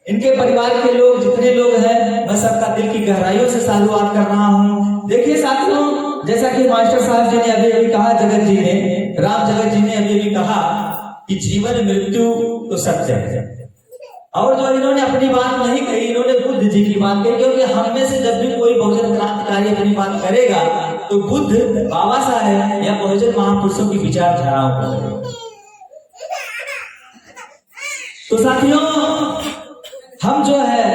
इनके परिवार के लोग जितने लोग हैं मैं सबका दिल की गहराइयों से साधुवाद कर रहा हूँ। देखिए साथियों, जैसा कि मास्टर साहब जी ने अभी अभी कहा, जगत जी ने, राम जगत जी ने अभी अभी कहा कि जीवन मृत्यु तो सत्य है। और जो इन्होंने अपनी बात नहीं कही, इन्होंने बुद्ध जी की बात कही, क्योंकि हम में से जब भी कोई बहुजन क्रांतिकारी अपनी बात करेगा तो बुद्ध, बाबा साहेब या बहुजन महापुरुषों की विचारधाराओं पर। तो साथियों, हम जो है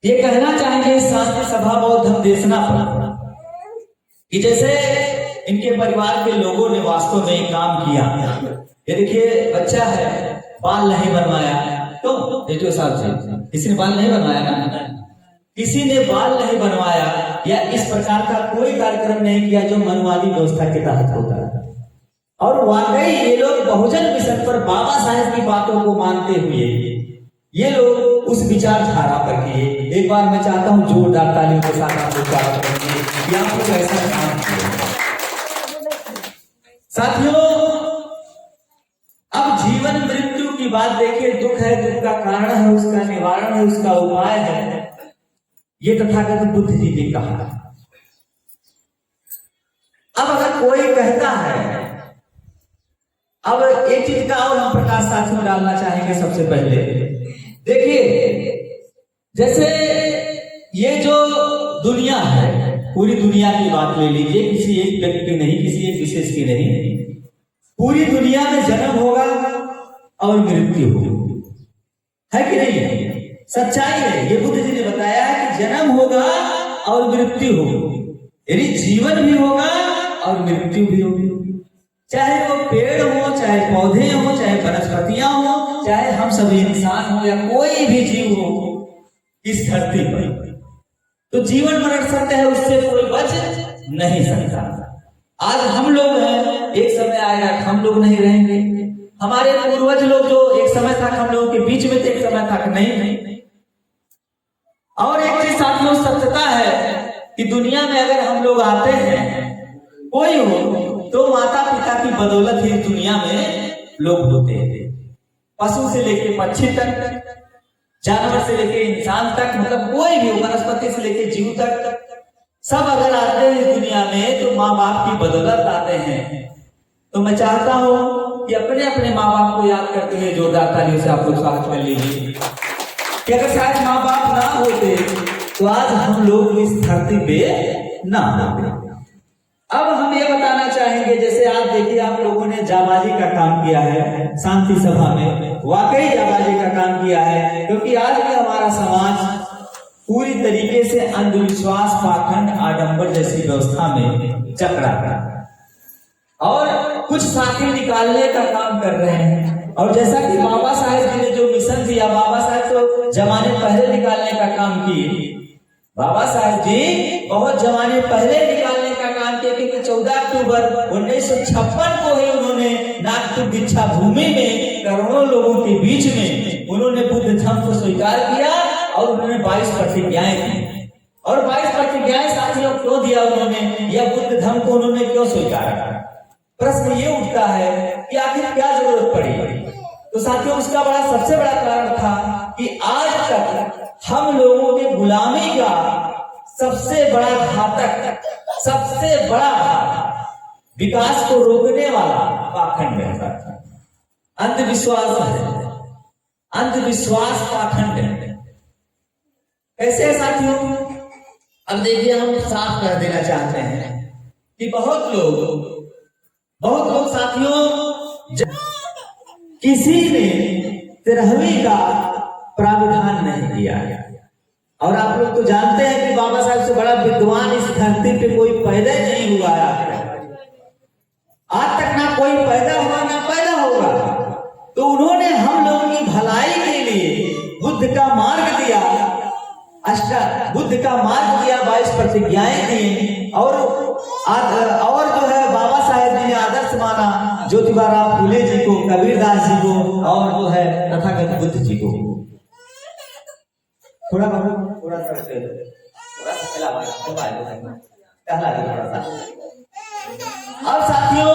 ये कहना चाहेंगे शांति सभा बौद्ध धम्म देशना पर कि जैसे इनके परिवार के लोगों ने वास्तव में काम किया। ये देखिए, बच्चा है, बाल नहीं बनवाया, तो रेडियो साहब जी किसी ने बाल नहीं बनवाया ना, किसी ने बाल नहीं बनवाया या इस प्रकार का कोई कार्यक्रम नहीं किया जो मनवादी व्यवस्था के तहत होता है। और वाकई ये लोग बहुजन मिशन पर बाबा साहेब की बातों को मानते हुए ये लोग उस विचारधारा पर किए। एक बार मैं चाहता हूं जोरदार तालियों के साथ आप लोग स्वागत करेंगे कि आप लोग ऐसा काम किए। साथियों, अब जीवन मृत्यु की बात देखिए, दुख है, दुख का कारण है, उसका निवारण है, उसका उपाय है, ये तथागत बुद्ध जी ने कहा। अब अगर कोई कहता है, अब एक चीज का और हम प्रकाश साथियों डालना चाहेंगे। सबसे पहले देखिए, जैसे ये जो दुनिया है, पूरी दुनिया की बात ले लीजिए, किसी एक व्यक्ति की नहीं, किसी एक विशेष की नहीं, पूरी दुनिया में जन्म होगा और मृत्यु होगी, है कि नहीं? सच्चाई है, ये बुद्ध जी ने बताया है कि जन्म होगा और मृत्यु होगी, यानी जीवन भी होगा और मृत्यु भी होगी। चाहे वो पेड़ हो, चाहे पौधे हो, चाहे वनस्पतियां हो, चाहे हम सभी इंसान हो या कोई भी जीव हो इस धरती पर, तो जीवन मरण सत्य है, उससे कोई बच नहीं सकता। आज हम लोग हैं, एक समय आएगा हम लोग नहीं रहेंगे। हमारे पूर्वज लोग जो एक समय तक हम लोगों के बीच में थे, एक समय तक नहीं। और एक चीज साथियों सत्यता है कि दुनिया में अगर हम लोग आते हैं, कोई हो, तो माता पिता की बदौलत ही दुनिया में लोग होते हैं। पशु से लेके पक्षी तक, जानवर से लेके इंसान तक, मतलब कोई भी वनस्पति से लेके जीव तक, सब अगर आते हैं इस दुनिया में तो माँ बाप की बदौलत आते हैं। तो मैं चाहता हूं कि अपने अपने माँ बाप को याद करते हुए जोरदार तालियों से आप लोग स्वागत कर लीजिए कि अगर शायद माँ बाप ना होते तो आज हम लोग इस धरती पे ना होते। अब हम ये बताना चाहेंगे, जैसे आप देखिए, आप लोगों ने जाबाजी का काम किया है शांति सभा में, वाकई जाबाजी का काम किया है, क्योंकि आज भी हमारा समाज पूरी तरीके से अंधविश्वास, पाखंड, आडंबर जैसी व्यवस्था में चक्रा है और कुछ साथी निकालने का काम कर रहे हैं। और जैसा कि बाबा साहेब जी ने जो मिशन दिया, बाबा साहेब तो जमाने पहले निकालने का काम किए, बाबा साहेब जी बहुत जमाने पहले निकालने का काम किया, क्योंकि 14 अक्टूबर 1956 को ही उन्होंने नागपुर दीक्षा भूमि में करोड़ों लोगों के बीच में उन्होंने बुद्ध धम्म को स्वीकार किया और उन्होंने 22 प्रतिज्ञाएं की। और 22 प्रतिज्ञाएं साथियों क्यों दिया उन्होंने, या बुद्ध धर्म को उन्होंने क्यों स्वीकारा? प्रश्न ये उठता है कि आखिर क्या जरूरत पड़ी? तो साथियों उसका सबसे बड़ा कारण था कि आज तक हम लोगों के गुलामी का सबसे बड़ा घातक, सबसे बड़ा विकास को रोकने वाला पाखंड रहता था, अंधविश्वास है। अंधविश्वास पाखंड है। कैसे है साथियों? अब देखिए, हम साफ कर देना चाहते हैं कि बहुत लोग साथियों, किसी ने 13वीं का प्राविधान नहीं किया। और आप लोग तो जानते हैं कि बाबा साहब से बड़ा विद्वान इस धरती पे कोई पैदा नहीं हुआ है। आज तक ना कोई पैदा हुआ ना पैदा होगा। तो उन्होंने हम लोगों की भलाई के लिए बुद्ध का मार्ग दिया, बुद्ध का मार्ग दिया, 22 प्रतिज्ञाएं दी, और जो है बाबा साहेब जी ने आदर्श माना ज्योतिबा फूले जी को, कबीरदास जी को, और जो है तथागत बुद्ध जी को। थोड़ा सा अब साथियों,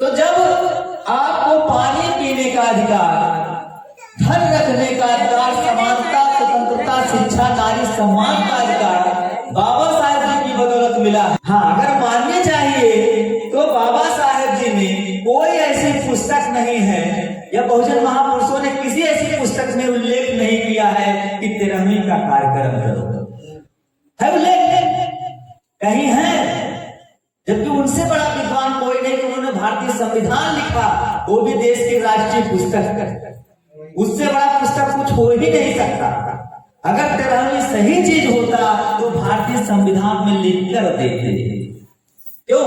तो जब आपको पानी पीने का अधिकार, धन रखने का अधिकार, समानता, स्वतंत्रता, शिक्षा, नारी सम्मान का अधिकार बाबा साहेब जी की बदौलत मिला है। हाँ, अगर मानने चाहिए तो बाबा साहेब जी में कोई ऐसी पुस्तक नहीं है, या बहुजन महापुरुषों ने किसी ऐसी पुस्तक में उल्लेख नहीं किया है कि 13वीं का कार्यक्रम करो। है उल्लेख? कहीं है? जबकि उनसे बड़ा विद्वान कोई नहीं। उन्होंने भारतीय संविधान लिखा, वो भी देश की राष्ट्रीय पुस्तक। उससे बड़ा पुस्तक कुछ हो ही नहीं सकता। अगर 13वीं सही चीज होता तो भारतीय संविधान में लिख कर देते। क्यों?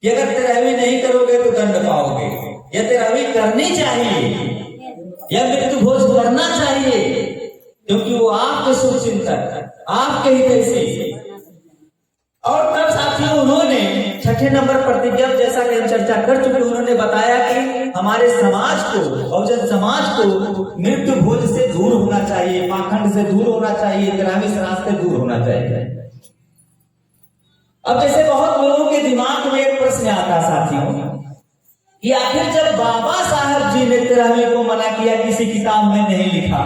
कि अगर 13वीं नहीं करोगे तो दंड पाओगे, या 13वीं करनी चाहिए, या मृत्यु भोज करना चाहिए, क्योंकि वो आपके शुभचिंतक, आपके हितैषी। और तब साथियों उन्होंने 6ठे नंबर प्रतिज्ञा, जैसा कि हम चर्चा कर चुके, उन्होंने बताया कि हमारे समाज को, बहुजन समाज को मृत्यु भोज से दूर होना चाहिए, पाखंड से दूर होना चाहिए, 13वीं श्राद्ध से दूर होना चाहिए। अब जैसे बहुत लोगों के दिमाग में एक प्रश्न आता साथियों कि आखिर जब बाबा साहब जी ने 13वीं को मना किया, किसी किताब में नहीं लिखा,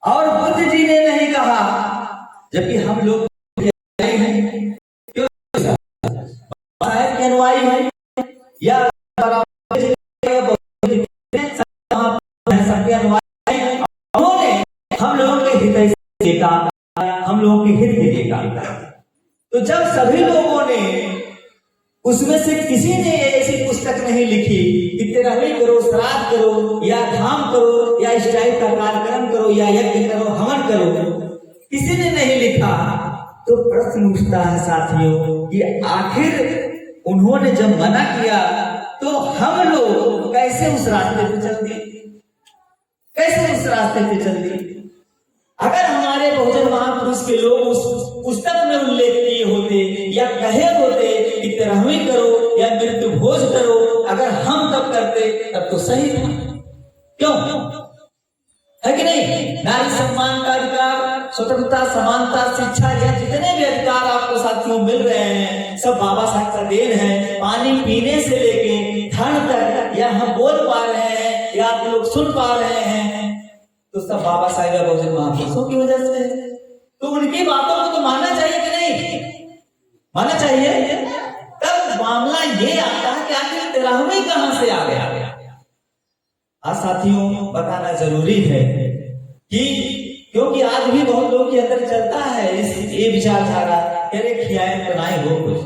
और बुद्ध जी ने नहीं कहा, जबकि हम लोग साहब के अनुयायी हैं, या सबके अनुयायी हैं, उन्होंने हम लोगों के हित देखा, हम लोगों के हित भी देखा। तो जब सभी लोगों ने, उसमें से किसी ने ऐसी पुस्तक नहीं लिखी कि 13वीं करो, श्राद्ध करो, या धाम करो, या इस टाइप का कार्यक्रम करो, या यज्ञ करो, हवन करो, किसी ने नहीं लिखा। तो प्रश्न उठता है साथियों कि आखिर उन्होंने जब मना किया तो हम लोग कैसे उस रास्ते पे चल दिए? कैसे उस रास्ते पे चल दिए? अगर हमारे बहुजन महापुरुष के लोग उस पुस्तक में उल्लेख किए होते, या कहे होते कि 13वीं करो या मृत्यु भोज करो, अगर हम तब करते तब तो सही था। क्यों? है कि नहीं? नारी सम्मान का अधिकार, स्वतंत्रता, समानता, शिक्षा, या जितने भी अधिकार आपको साथियों मिल रहे हैं, सब बाबा साहब का देन है। पानी पीने से लेके धन तक, या हम बोल पा रहे हैं, या आप लोग सुन पा रहे हैं, तो सब बाबा साहब या बहुजन महापुरुषों की वजह से। तो उनकी बातों को तो मानना चाहिए कि नहीं? मानना चाहिए। तब मामला ये आता है कि आखिर 13वीं कहां से आ गया? आज साथियों बताना जरूरी है कि क्योंकि आज भी बहुत लोगों के अंदर चलता है ये विचारधारा, अरे खियाए बनाए हो कुछ,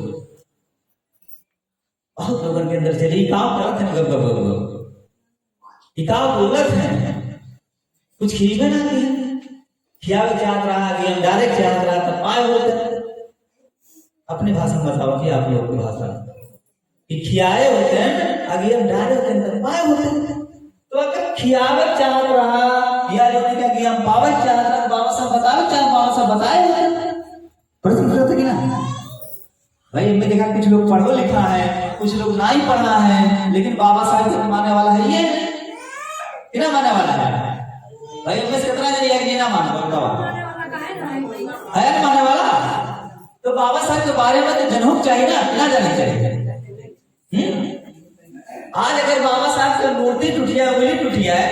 बहुत लोगों के अंदर चली काम करते हैं, बोलत है कुछ खींचना नहीं है, खियावे चाहत रहा, हम डायरेक्ट चाहत रहा, तब पाए होते। अपनी भाषा में बताओ कि आप लोग की भाषा कि खियाए होते हैं, आगे हम डायरेक्ट होते हैं, तब पाए होते हैं। तो अगर खियावत चाहत रहा, या कि हम पावत चाहत रहा, बाबा साहब बतावे चाहे, बाबा साहब बताए होते। प्रश्न करते कि ना भाई, हमने देखा कुछ लोग पढ़ो लिखा है, कुछ लोग ना ही पढ़ा है, लेकिन बाबा साहब को मानने वाला है ये, कितना मानने वाला है भाई? हमें कितना ना मानो बताओ, है ना मानने वाला? तो बाबा साहब के बारे में तो जनहूक चाहिए ना जाना चाहिए। आज अगर बाबा साहब की मूर्ति टूटिया उंगली टूटिया है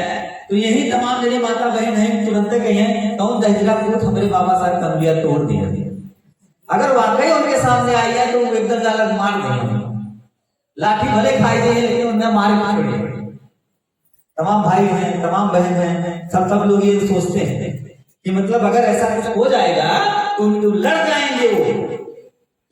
तो यही तमाम मेरी माता बहन है तुरंत कही है कौन दहजला पूत हमारे बाबा साहब का उंगलियां तोड़ दिया। अगर वाकई उनके सामने आई है तो एकदम लालच मार देंगे, लाठी भले खाई देंगे लेकिन उन्हें मार के छोड़ेंगे। तमाम भाई हैं, तमाम बहन हैं, सब लोग ये सोचते हैं कि मतलब अगर ऐसा कुछ हो जाएगा तो लड़ जाएंगे, वो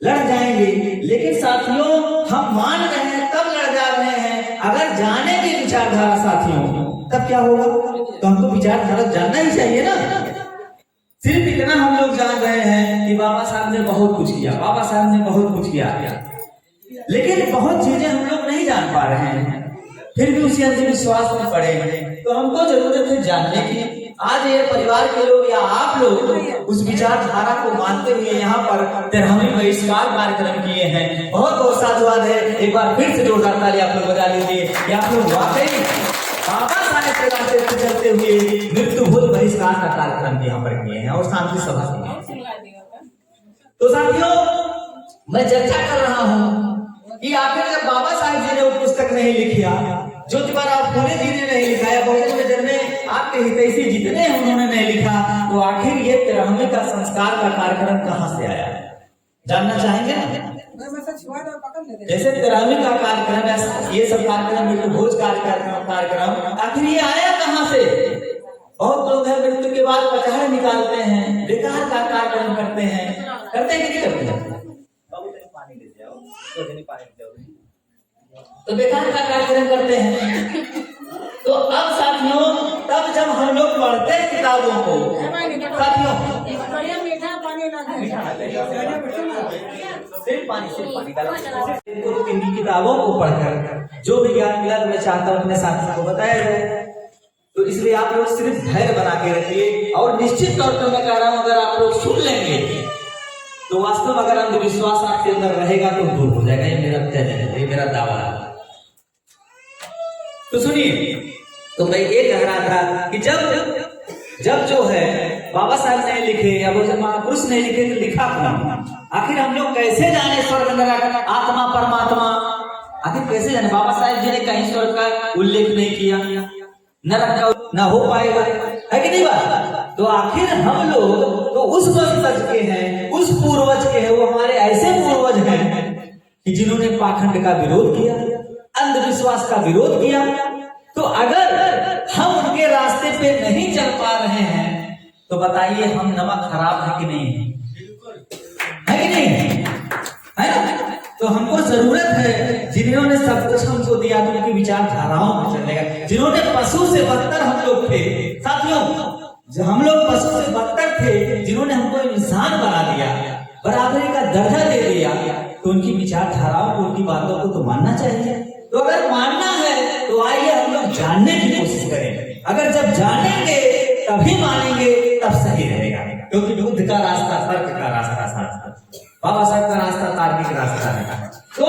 लड़ जाएंगे। लेकिन साथियों हम मान रहे हैं तब लड़ जा रहे हैं, अगर जाने की विचारधारा साथियों तब क्या होगा? तो हमको विचारधारा जानना ही चाहिए ना। सिर्फ इतना हम लोग जान रहे हैं कि बाबा साहब ने बहुत कुछ किया, बाबा साहब ने बहुत कुछ किया, लेकिन बहुत चीजें हम लोग नहीं जान पा रहे हैं, फिर भी उसी अंधविश्वास में पड़े हैं। तो हमको जरूरत है जानने की। आज ये परिवार के लोग या आप लोग उस विचारधारा को मानते हुए यहाँ पर 13वीं बहिष्कार कार्यक्रम किए हैं, बहुत बहुत साधुवाद है। एक बार फिर से जोरदार ताली आप लोग बजा लीजिए कि आप लोग वाकई बाबा साहब के रास्ते पर चलते हुए मृत्युभूत बहिष्कार का कार्यक्रम यहाँ पर किए हैं और शांति सभा की। तो साथियों मैं चर्चा कर रहा हूँ कि आखिर जब बाबा साहब जी ने वो पुस्तक नहीं लिखा, ज्योतिबा फूले जी ने नहीं लिखा या बहुजन में जन्मे आपके हितैषी जितने उन्होंने नहीं लिखा, तो आखिर ये 13वीं का संस्कार का कार्यक्रम कहाँ से आया? जानना चाहेंगे ना? जैसे 13वीं का कार्यक्रम, ये सब कार्यक्रम मृत्युभोज कार्यक्रम आखिर ये आया कहाँ से? बहुत लोग हैं मृत्यु के बाद पचहड़ निकालते हैं, बेकार का कार्यक्रम करते हैं, करते हैं कि नहीं करते हैं? तो बेकार का कार्यक्रम करते हैं। तो अब साथियों तब जब हम लोग पढ़ते हैं किताबों को, साथियों इनकी किताबों को पढ़कर जो भी ज्ञान मिला तो मैं चाहता हूँ अपने साथियों को बताया जाए। तो इसलिए आप लोग सिर्फ धैर्य बना के रखिए और निश्चित तौर पर मैं कह रहा हूँ अगर आप लोग सुन लेंगे तो वास्तव में अगर अंधविश्वास आपके अंदर रहेगा तो दूर हो जाएगा। ये मेरा तय है, ये मेरा दावा है। तो सुनिए, तो मैं ये कह रहा था कि जब जो है बाबा साहब ने लिखे या वो महापुरुष ने लिखे तो लिखा कौन? आखिर हम लोग कैसे जाने स्वर्ग नरक आत्मा परमात्मा? आखिर कैसे जाने? बाबा साहब जी ने कहीं स्वर्ग का उल्लेख नहीं किया, नरक का ना हो पाएगा, है कि नहीं बात? तो आखिर हम लोग तो उस वंशज के हैं, उस पूर्वज के हैं, वो हमारे ऐसे पूर्वज हैं कि जिन्होंने पाखंड का विरोध किया, अंधविश्वास का विरोध किया। तो अगर हम उनके रास्ते पे नहीं चल पा रहे हैं तो बताइए हम नमक खराब है कि नहीं है कि नहीं है ना? तो हमको जरूरत है जिन्होंने सब कुछ हमको दिया तो उनकी विचारधाराओं में चलने का। जिन्होंने पशु से बदतर हम लोग थे साथियों, हम लोग पशु से बदतर थे, जिन्होंने हमको इंसान बना दिया, बराबरी का दर्जा दे दिया, तो उनकी विचारधाराओं को, उनकी बातों को तो मानना चाहिए। तो अगर मानना है तो आइए हम लोग जानने की कोशिश करें। अगर जब जानेंगे तभी मानेंगे, तब सही रहेगा। क्योंकि बुद्ध का रास्ता तर्क का रास्ता साथ, बाबा साहब का रास्ता तार्किक रास्ता है। तो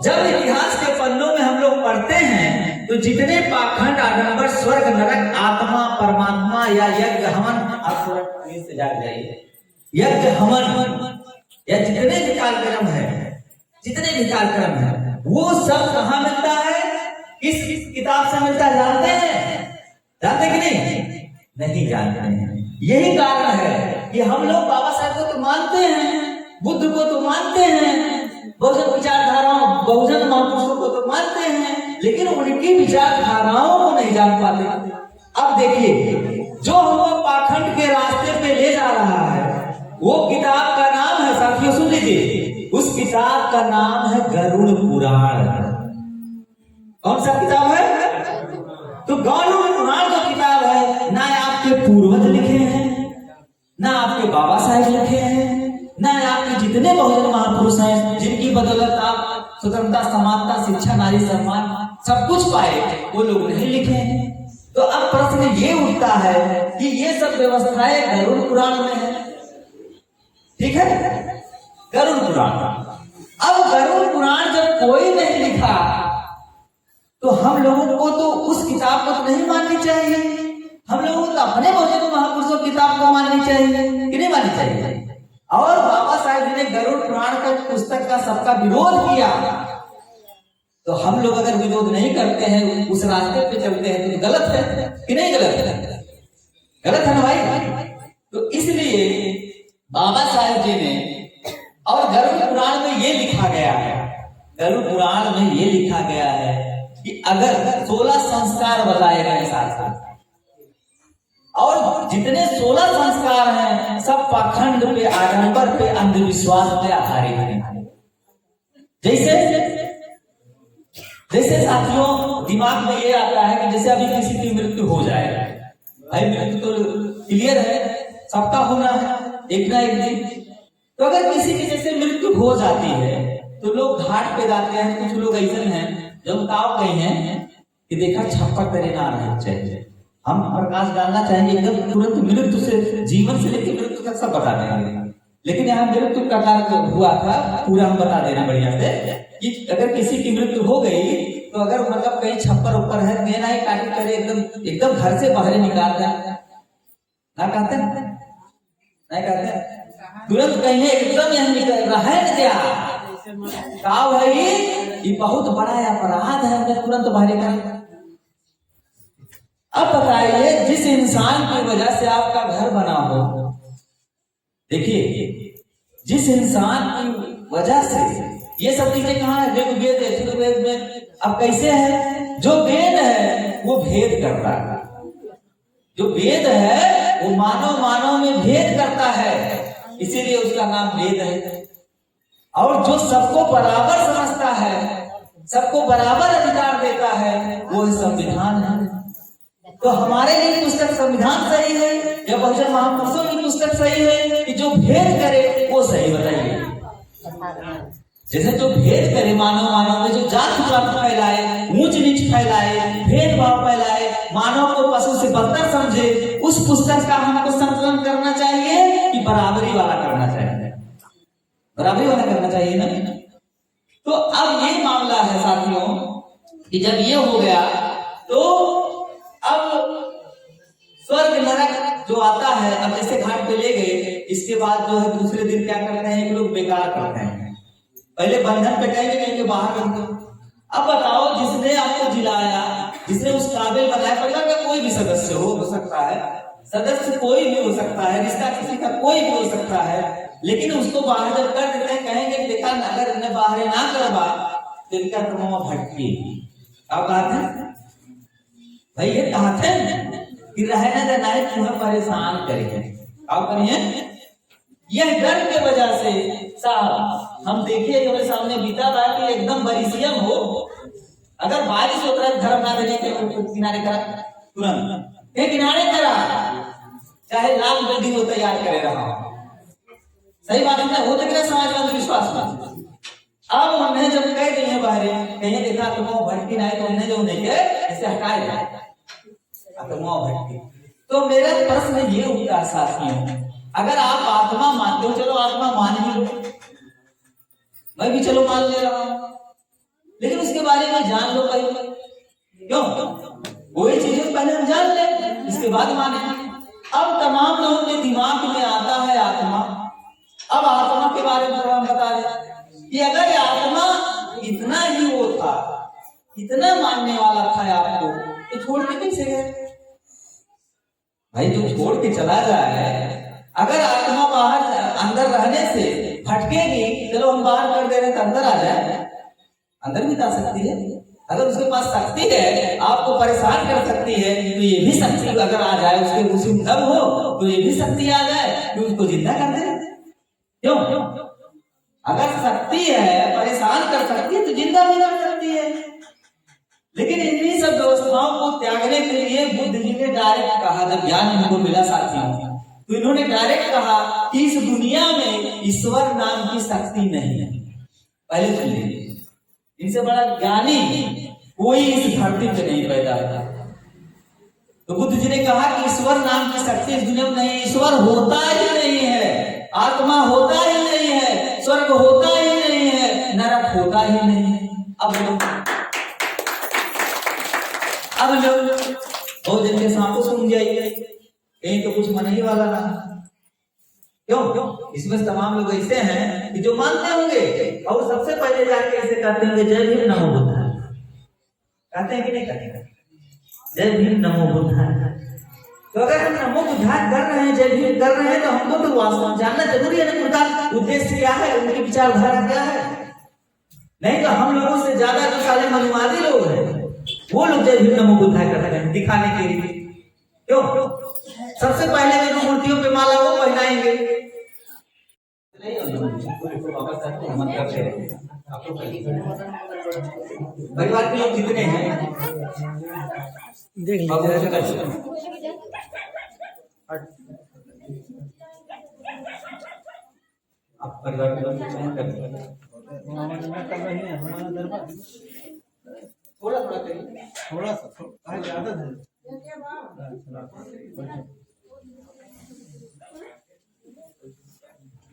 जब इतिहास के पन्नों में हम लोग पढ़ते हैं तो जितने पाखंड, आडंबर, स्वर्ग नरक, आत्मा परमात्मा या यज्ञ हवन, आप थोड़ा से जाग जाइए, यज्ञ हवन या जितने भी कार्यक्रम है, जितने भी कार्यक्रम है, वो सब कहाँ मिलता है? किस किताब से मिलता है जानते हैं? जानते कि नहीं जानते हैं। यही कारण है कि हम लोग बाबा साहब को तो मानते हैं, बुद्ध को तो मानते हैं, बहुजन विचारधाराओं, बहुजन महापुरुषों को तो मानते हैं, लेकिन उनकी विचारधाराओं को नहीं जान पाते। अब देखिए, जो हमको पाखंड के रास्ते पे ले जा रहा है वो किताब का नाम है, साथियों सुन लीजिए, उस किताब का नाम है गरुड़ पुराण। कौन सा किताब है? तो गरुड़ पुराण जो किताब है, ना आपके पूर्वज लिखे हैं, ना आपके बाबा साहब लिखे हैं, ना आपके जितने बहुजन महापुरुष हैं जिनकी बदौलत आप स्वतंत्रता, समानता, शिक्षा, नारी सम्मान सब कुछ पाए, वो लोग नहीं लिखे हैं। तो अब प्रश्न ये उठता है कि ये सब व्यवस्थाएं गरुड़ पुराण में है, ठीक है? गरुड़ पुराण। अब गरुड़ पुराण जब कोई नहीं लिखा तो हम लोगों को तो उस किताब को तो नहीं माननी चाहिए। हम लोगों को तो अपने बहुजन महापुरुषों की चाहिए। और बाबा साहेब जी ने गरुड़ पुराण का पुस्तक का सबका विरोध किया, तो हम लोग अगर विरोध नहीं करते हैं, उस रास्ते पे चलते हैं, तो गलत है कि नहीं? गलत है, गलत है ना भाई? तो इसलिए बाबा साहेब जी ने, और गरुड़ पुराण में ये लिखा गया है, गरुड़ पुराण में ये लिखा गया है कि अगर 16 संस्कार बताए गए साथ, और जितने 16 संस्कार हैं सब पाखंड पे, आडंबर पे, अंधविश्वास पे आधारित हैं। जैसे साथियों दिमाग में ये आता है कि जैसे अभी किसी की मृत्यु हो जाए, भाई मृत्यु तो क्लियर है, सबका होना है एक ना एक दिन। तो अगर किसी की जैसे मृत्यु हो जाती है तो लोग घाट पे जाते हैं। कुछ लोग ऐसे हैं जो बताओ गए हैं कि देखा छप्पर तेरे ना रहना चाहिए, हम प्रकाश डालना चाहेंगे एकदम तुरंत मृत्यु से, जीवन से लेकर मृत्यु तक सब बता देंगे। लेकिन यहाँ मृत्यु का कार्य हुआ था, पूरा हम बता देना बढ़िया से कि अगर किसी की मृत्यु हो गई तो अगर मतलब कहीं छप्पर ऊपर है, देना ही काटी करे, एकदम घर से बाहर निकाल दें, ना कहते नहीं कहते, तुरंत कहीं एकदम यहाँ निकल रहा है क्या कहा भाई ये बहुत बड़ा अपराध है, मैं तुरंत बाहर कर। अब बताइए जिस इंसान की वजह से आपका घर बना हो, देखिए जिस इंसान की वजह से ये सब चीजें कहाँ है, ऋग्वेद है, ऋग्वेद में अब कैसे है, जो वेद है वो भेद करता है, जो वेद है वो मानव में भेद करता है, इसीलिए उसका नाम वेद है। और जो सबको बराबर समझता है, सबको बराबर अधिकार देता है, वो संविधान है। तो हमारे लिए पुस्तक संविधान सही है या बहुजन महापुरुषों की पुस्तक सही है कि जो भेद करे वो सही? बताइए। जैसे जो भेद करे मानव में, जो जात पात फैलाए, ऊंच नीच फैलाए, भेदभाव फैलाए, मानव को पशु से बदतर समझे, उस पुस्तक का हमको संकलन करना चाहिए कि बराबरी वाला करना चाहिए? बराबरी वाला करना चाहिए ना। तो अब ये मामला है साथियों कि जब ये हो गया तो अब स्वर्ग नरक जो आता है, अब जैसे घाट पे ले गए, इसके बाद जो है दूसरे दिन क्या करते हैं कि लोग बेकार करते हैं, पहले बंधन पे कहेंगे कहीं के बाहर कर दो। अब बताओ जिसने आपको जिलाया, जिसने उस काबिल बनाया, परिवार का कोई भी सदस्य हो सकता है, सदस्य कोई भी हो सकता है, रिश्ता किसी का कोई भी हो सकता है, लेकिन उसको बाहर जब कर देते हैं कहेंगे देखा अगर इन्हें बाहर ना करवा तो इनका तमाम भटकी। आप कहते हैं भाई, ये कहते हैं कि रहने देना है, तुम्हें परेशान करेंगे। आप करिए यह डर के वजह से साहब हम देखिए हमारे सामने बीता था कि एकदम बरिशियम हो, अगर बारिश होता है धर्म ना देने के किनारे करा, तुरंत किनारे करा, चाहे लाख बिल्डिंग हो तैयार करे रहा, सही बात है, हो तो क्या समाज में विश्वास में। अब हमने जब कह दिए बाहर कहीं देखा तुम भटकी ना, तो हमने जो नहीं के ऐसे हटाए जाए भटकी। तो मेरा प्रश्न ये उठता साथियों, अगर आप आत्मा मानते हो, चलो आत्मा मान ही लो, मैं भी चलो मान ले रहा हूं, लेकिन उसके बारे में जान लो पहले। क्यों? वही चीजें पहले हम जान ले, इसके बाद माने। अब तमाम लोगों के दिमाग में आता है आत्मा। अब आत्मा के बारे में हम बता दें कि अगर आत्मा इतना ही वो था, इतना मानने वाला था आपको, तो छोड़ के कैसे गए भाई? जो छोड़ के चला जाए, अगर आत्मा बाहर अंदर रहने से भटकेगी, चलो हम बाहर कर दे रहे तो अंदर आ जाए, अंदर भी जा सकती है। अगर उसके पास शक्ति है, आपको परेशान कर सकती है, तो ये भी शक्ति अगर आ जाए, उसके उसी दम हो तो ये भी शक्ति आ जाए कि उसको जिंदा कर दे। क्यों? अगर शक्ति है, परेशान कर सकती है, तो जिंदा भी कर सकती है। लेकिन इन्हीं सब व्यवस्थाओं को त्यागने के लिए बुद्ध जी ने डायरेक्ट कहा, जब ज्ञान हमको मिला साथियों, तो इन्होंने डायरेक्ट कहा कि इस दुनिया में ईश्वर नाम की शक्ति नहीं है। पहले सुन लीजिए, इनसे बड़ा ज्ञानी कोई इस धरती पे नहीं पैदा होता। तो बुद्ध जी ने कहा कि ईश्वर नाम की शक्ति इस दुनिया में नहीं, ईश्वर होता ही नहीं है, आत्मा होता ही नहीं है, स्वर्ग होता ही नहीं है, नरक होता ही नहीं है। अब लोग बहुत जन के सांपों सुन जाइए, कहीं तो कुछ मन ही वाला ना। क्यों? इसमें तमाम लोग ऐसे हैं कि जो मानते होंगे और सबसे पहले जाके ऐसे कहते होंगे जय भीम नमो बुद्धाय, कहते हैं कि नहीं कहते हैं? जय भीम नमो बुद्धाय। तो अगर हम नमो बुद्धाय कर रहे हैं, जय भीम कर रहे हैं, तो हमको तो वास्तव में जानना जरूरी है ना उनका उद्देश्य क्या है, उनकी विचारधारा क्या है। नहीं तो हम लोगों से ज्यादा जो साले मनुवादी लोग हैं वो लोग जय भीम नमो बुद्धाय करते हैं दिखाने के लिए। क्यों? सबसे पहले जो मूर्तियों पे माला वो पहनाएंगे। परिवार के लोग जितने हैं देख आप परिवार के लोग थोड़ा थोड़ा सा ज्यादा है।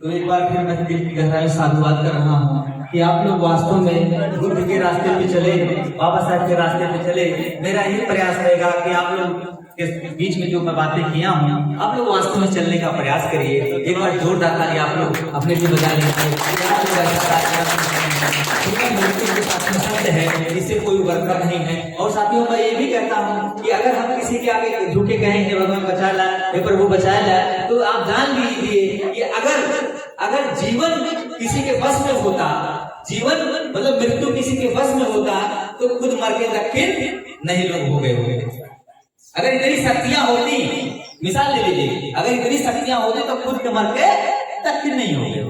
तो एक बार फिर मैं दिल की गहराई में साधुवाद कर रहा हूँ कि आप लोग वास्तव में बुद्ध के रास्ते पे चले, बाबा साहब के रास्ते पे चले। मेरा यही प्रयास रहेगा कि आप लोग के बीच में जो मैं बातें किया हूँ आप लोग वास्तव में चलने का प्रयास करिए। एक बार जोरदार ताली आप लोग अपने लिए बजा है, इससे कोई वर्कर नहीं है। और साथियों मैं ये भी कहता हूँ कि अगर हम किसी के आगे झूठे कहेंगे भगवान बचा ला, हे प्रभु बचाया जाए, तो आप जान लीजिए कि अगर जीवन किसी के बस में होता, जीवन मतलब मृत्यु किसी के बस में होता, तो खुद मर के दक्षिण नहीं लोग हो गए होंगे। अगर इतनी शक्तियां होती, मिसाल ले लीजिए, अगर इतनी शक्तियां होती तो खुद के मर के दक्षिण नहीं हो गए।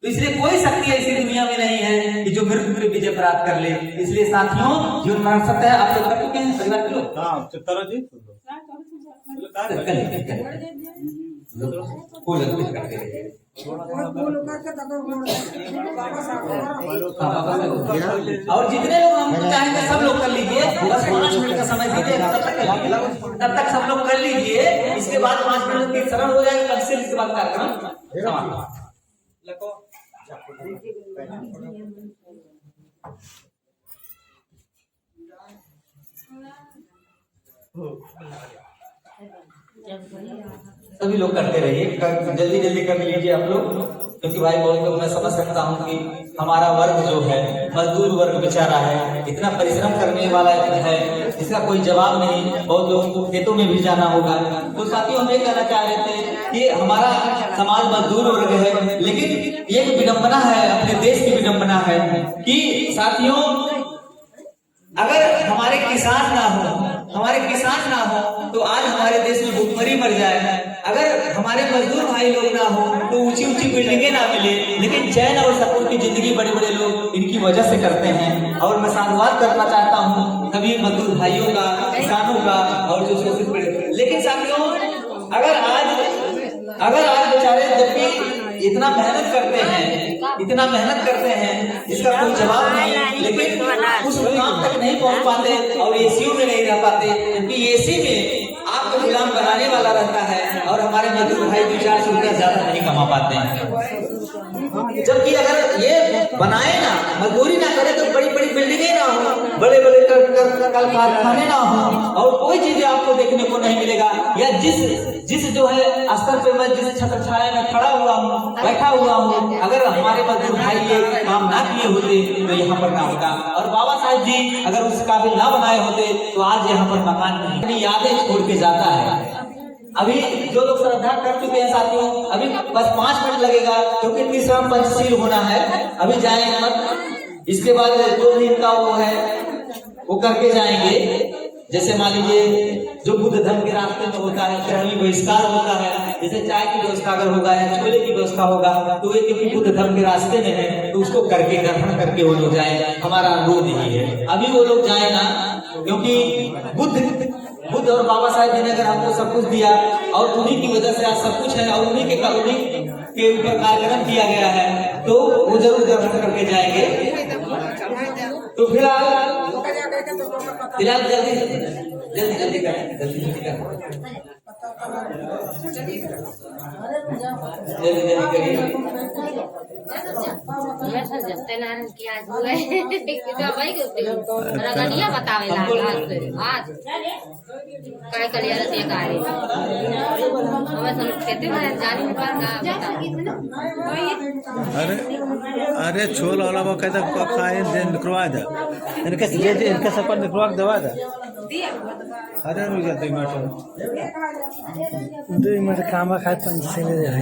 तो इसलिए कोई शक्ति ऐसी दुनिया में नहीं है कि जो मृत्यु पर विजय प्राप्त कर ले। इसलिए साथियों जीवन मरण सत्य है। आप लोग कर चुके हैं परिवार के लोग? और जितने लोग हम चाहेंगे सब लोग कर लीजिए, बस 5 मिनट का समय दीजिए, तब तक सब लोग कर लीजिए। इसके बाद 5 मिनट की सरल हो जाएगा, तब से इसके बाद कार्यक्रम समाप्त। सभी लोग करते रहिए, जल्दी जल्दी कर लीजिए आप लोग, क्योंकि भाई बहुत लोग मैं समझ सकता हूँ कि हमारा वर्ग जो है मजदूर वर्ग बेचारा है, इतना परिश्रम करने वाला है, इसका कोई जवाब नहीं। बहुत लोगों को खेतों में भी जाना होगा। तो साथियों हम ये कहना चाह रहे थे कि हमारा समाज मजदूर वर्ग है, लेकिन एक विडंबना है, अपने देश की विडंबना है कि साथियों अगर हमारे किसान ना हो तो आज हमारे देश में भूखमरी मर जाए। अगर हमारे मजदूर भाई लोग ना हो तो ऊंची ऊंची बिल्डिंगें ना मिले। लेकिन चैन और सुकून की जिंदगी बड़े बड़े लोग इनकी वजह से करते हैं। और मैं साधुवाद करना चाहता हूँ सभी मजदूर भाइयों का, किसानों का और जो शोषित पीड़ित। लेकिन साथियों अगर आज बेचारे जबकि इतना मेहनत करते हैं जिसका कोई जवाब नहीं, लेकिन उस मुकाम तक नहीं पहुंच पाते और एसीयू में नहीं रह पाते, क्योंकि एसी में आपको गुलाम बनाने वाला रहता है और हमारे मजदूर भाई 2-400 रुपया ज्यादा नहीं कमा पाते हैं। जबकि अगर ये बनाए ना, मजदूरी ना करे तो बड़ी बड़ी बिल्डिंगें ना हो, बड़े बड़े कल कारखाने ना हो और कोई चीजें आपको देखने को नहीं मिलेगा। या जिस जो है स्तर पे मैं जिस छत्र छाया में खड़ा हुआ हूँ, बैठा हुआ हूँ, अगर हमारे मजदूर भाई ये काम ना किए होते तो यहाँ पर ना होता। और बाबा साहब जी अगर उस काबिल ना बनाए होते तो आज यहाँ पर मकान नहीं। अपनी यादें छोड़ के जाता है। अभी जो लोग श्रद्धा कर चुके हैं साथियों, अभी बस 5 मिनट लगेगा क्योंकि तीसरा पंचशील होना है। अभी जाएंगे मत, इसके बाद जो भी इनका वो है वो करके जाएंगे। जैसे मान लीजिए जो बुद्ध धर्म के रास्ते में होता है, ग्रहणी बहिष्कार होता है, जैसे चाय की व्यवस्था अगर होगा या छोले की व्यवस्था होगा तो ये क्योंकि बुद्ध धर्म के रास्ते में है तो उसको करके ग्रहण करके वो लोग जाए। हमारा अनुरोध यही है अभी वो लोग जाए ना, क्योंकि बुद्ध और बाबा साहब जी ने अगर हमको सब कुछ दिया और उन्हीं की वजह से आज सब कुछ है और उन्हीं के ऊपर कार्यक्रम किया गया है, तो वो जरूर ग्रहण करके जाएंगे। तो फिलहाल जल्दी करें। रगड़िया बतावे आज काय कलिया रते कार्य हमें कहते हैं जाली में का अरे अरे छोल वाला वो कहता खाए निकलवा दे इनके सब पर निकलवा दवा दे अरे रुक जा 2 मिनट काम खाए 5 से ले जाए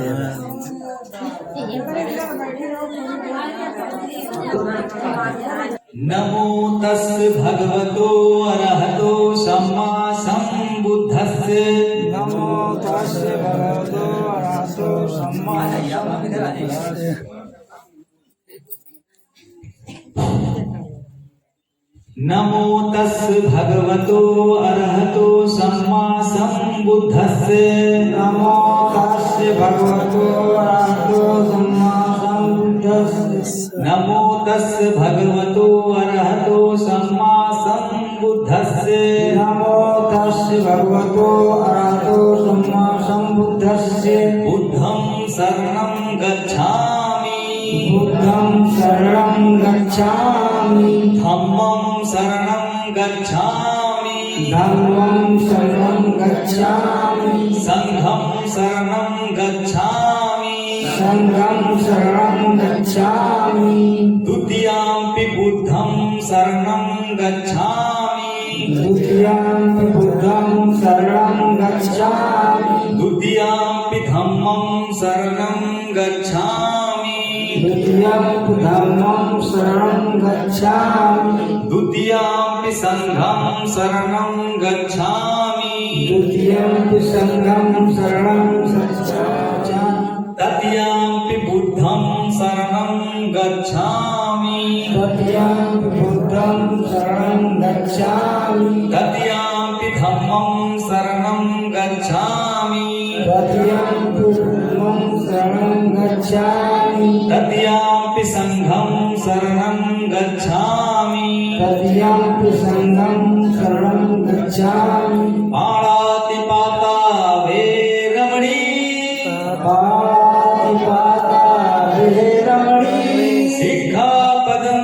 नमो तस् भगवतो अरहतो सम्मा सम्बुद्धस्य नमो तस्य भगवतो अरहतो सम्मा नमो तस् भगवतो अरहतो सम्मा सम्बुद्धस्य नमो तस्य भगवतो अरहतो सम्मा सम्बुद्धस्य नमो तस् भगवतो अरहतो सम्मा सम्बुद्धस्य नमो तस्य भगवतो अरहतो सम्मा सम्बुद्धस्य बुद्धं शरणं गच्छामि बुद्धं शरणं गच्छामि धम्मं शरणं गच्छामि धम्मं शरणं गच्छामि संघं शरणं गच्छामि संघं शरणं गच्छामि द्वितीयाम्पि बुद्धं शरणं गच्छामि द्वितीयं बुद्धं शरणं गच्छामि द्वितीयाम्पि धम्मं शरणं गच्छामि द्वितीयं धम्मं शरणं गच्छामि द्वितीयाम्पि संघं शरणं गच्छामि द्वितीयं संघं शरणं गच्छामि तृतीयाम्पि बुद्धं शरणं गच्छामि तृतीयं बुद्धं शरणं गच्छामि तृतीयाम्पि धम्मं शरणं गच्छामि तृतीयं धम्मं शरणं गच्छामि तृतीयाम्पि संघं शरणं गच्छामि तृतीयं संघं शरणं गच्छामि पाणातिपाता वेरमणि पातिपाता विरमणि सिक्खापदं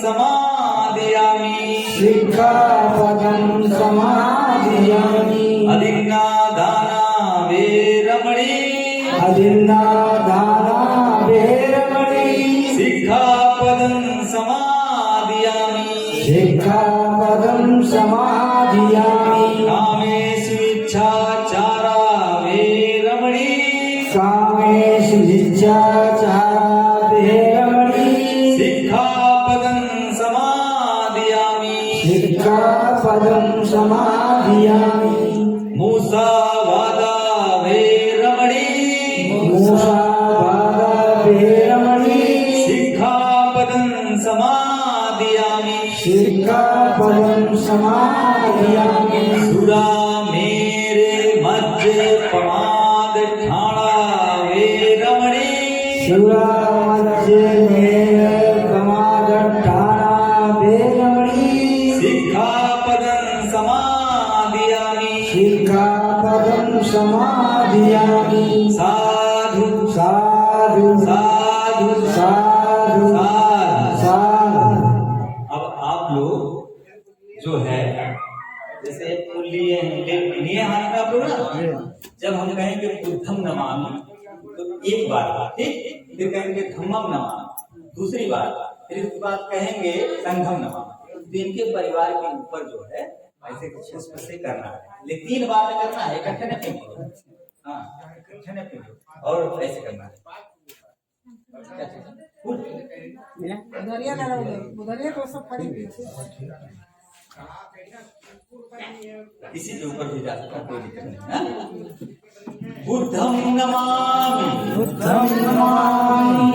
समादयामि सिक्खापदं समादयामि अधिज्ञादाना वेरमणि अदिन्नादाना विरमणि सिक्खापदं समादयामि सिक्खापदं समादयामि कामेषु इच्छाचारा वेरमणि कामेषु इच्छाचारा विरमणि सिक्खापदं समादयामि सिक्खापदं समादयामि मुसावादा वेरमणि मूषावादा विरमणि सिक्खापदं समादयामि सिक्खापदं समादयामि सुरा मेरे मध्य प्रमाद ठाणा वेरमणि शिवरामज्जे मेरे प्रमादठाना वेरमणि सिक्खापदं समादयामि सिक्खापदं समादयामि साधु साधु साधु साधु साधु साधु। अब आप लोग जो है जैसे फूल लिए लिए हाथ में आप लोग ना जब हम कहेंगे बुद्धम नमामि तो एक बार ठीक फिर कहेंगे धम्मम नमामि दूसरी बार फिर उसके बाद कहेंगे संघम नमामि तो इनके परिवार के ऊपर जो है ऐसे पुष्प से करना है लेकिन 3 बार में करना है इकट्ठे न फेंको हाँ इकट्ठे न फेंको और ऐसे करना है क्या चीज़ है? फूल। उधरिया तो सब खड़ी इसी के ऊपर भी जा सकता कोई दिक्कत नहीं हाँ? बुद्धम नमामि बुद्धं नमामि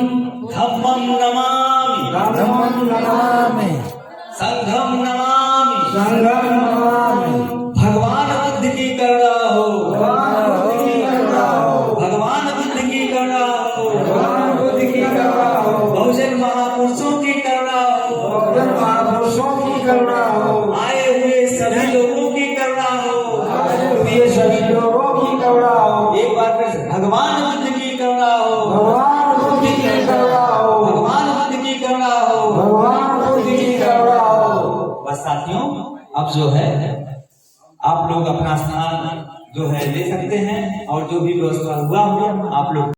धम्मं नमामि धम्मं नमामि संघं नमामि संघं नमामि भगवान बुद्ध की करुणा हो भगवान बुद्ध की करुणा हो भगवान बुद्ध की करुणा हो भगवान बुद्ध की करुणा हो बहुजन महापुरुषों की करुणा हो भगवान महापुरुषों की करुणा हो आए हुए सभी लोगों की करुणा हो ये सभी लोगों की करुणा हो एक बार फिर से भगवान बुद्ध की करुणा हो भगवान बुद्ध की करुणा हो भगवान बुद्ध की करुणा हो भगवान बुद्ध की करुणा हो। बस साथियों अब जो और जो भी व्यवस्था हुआ आप लोग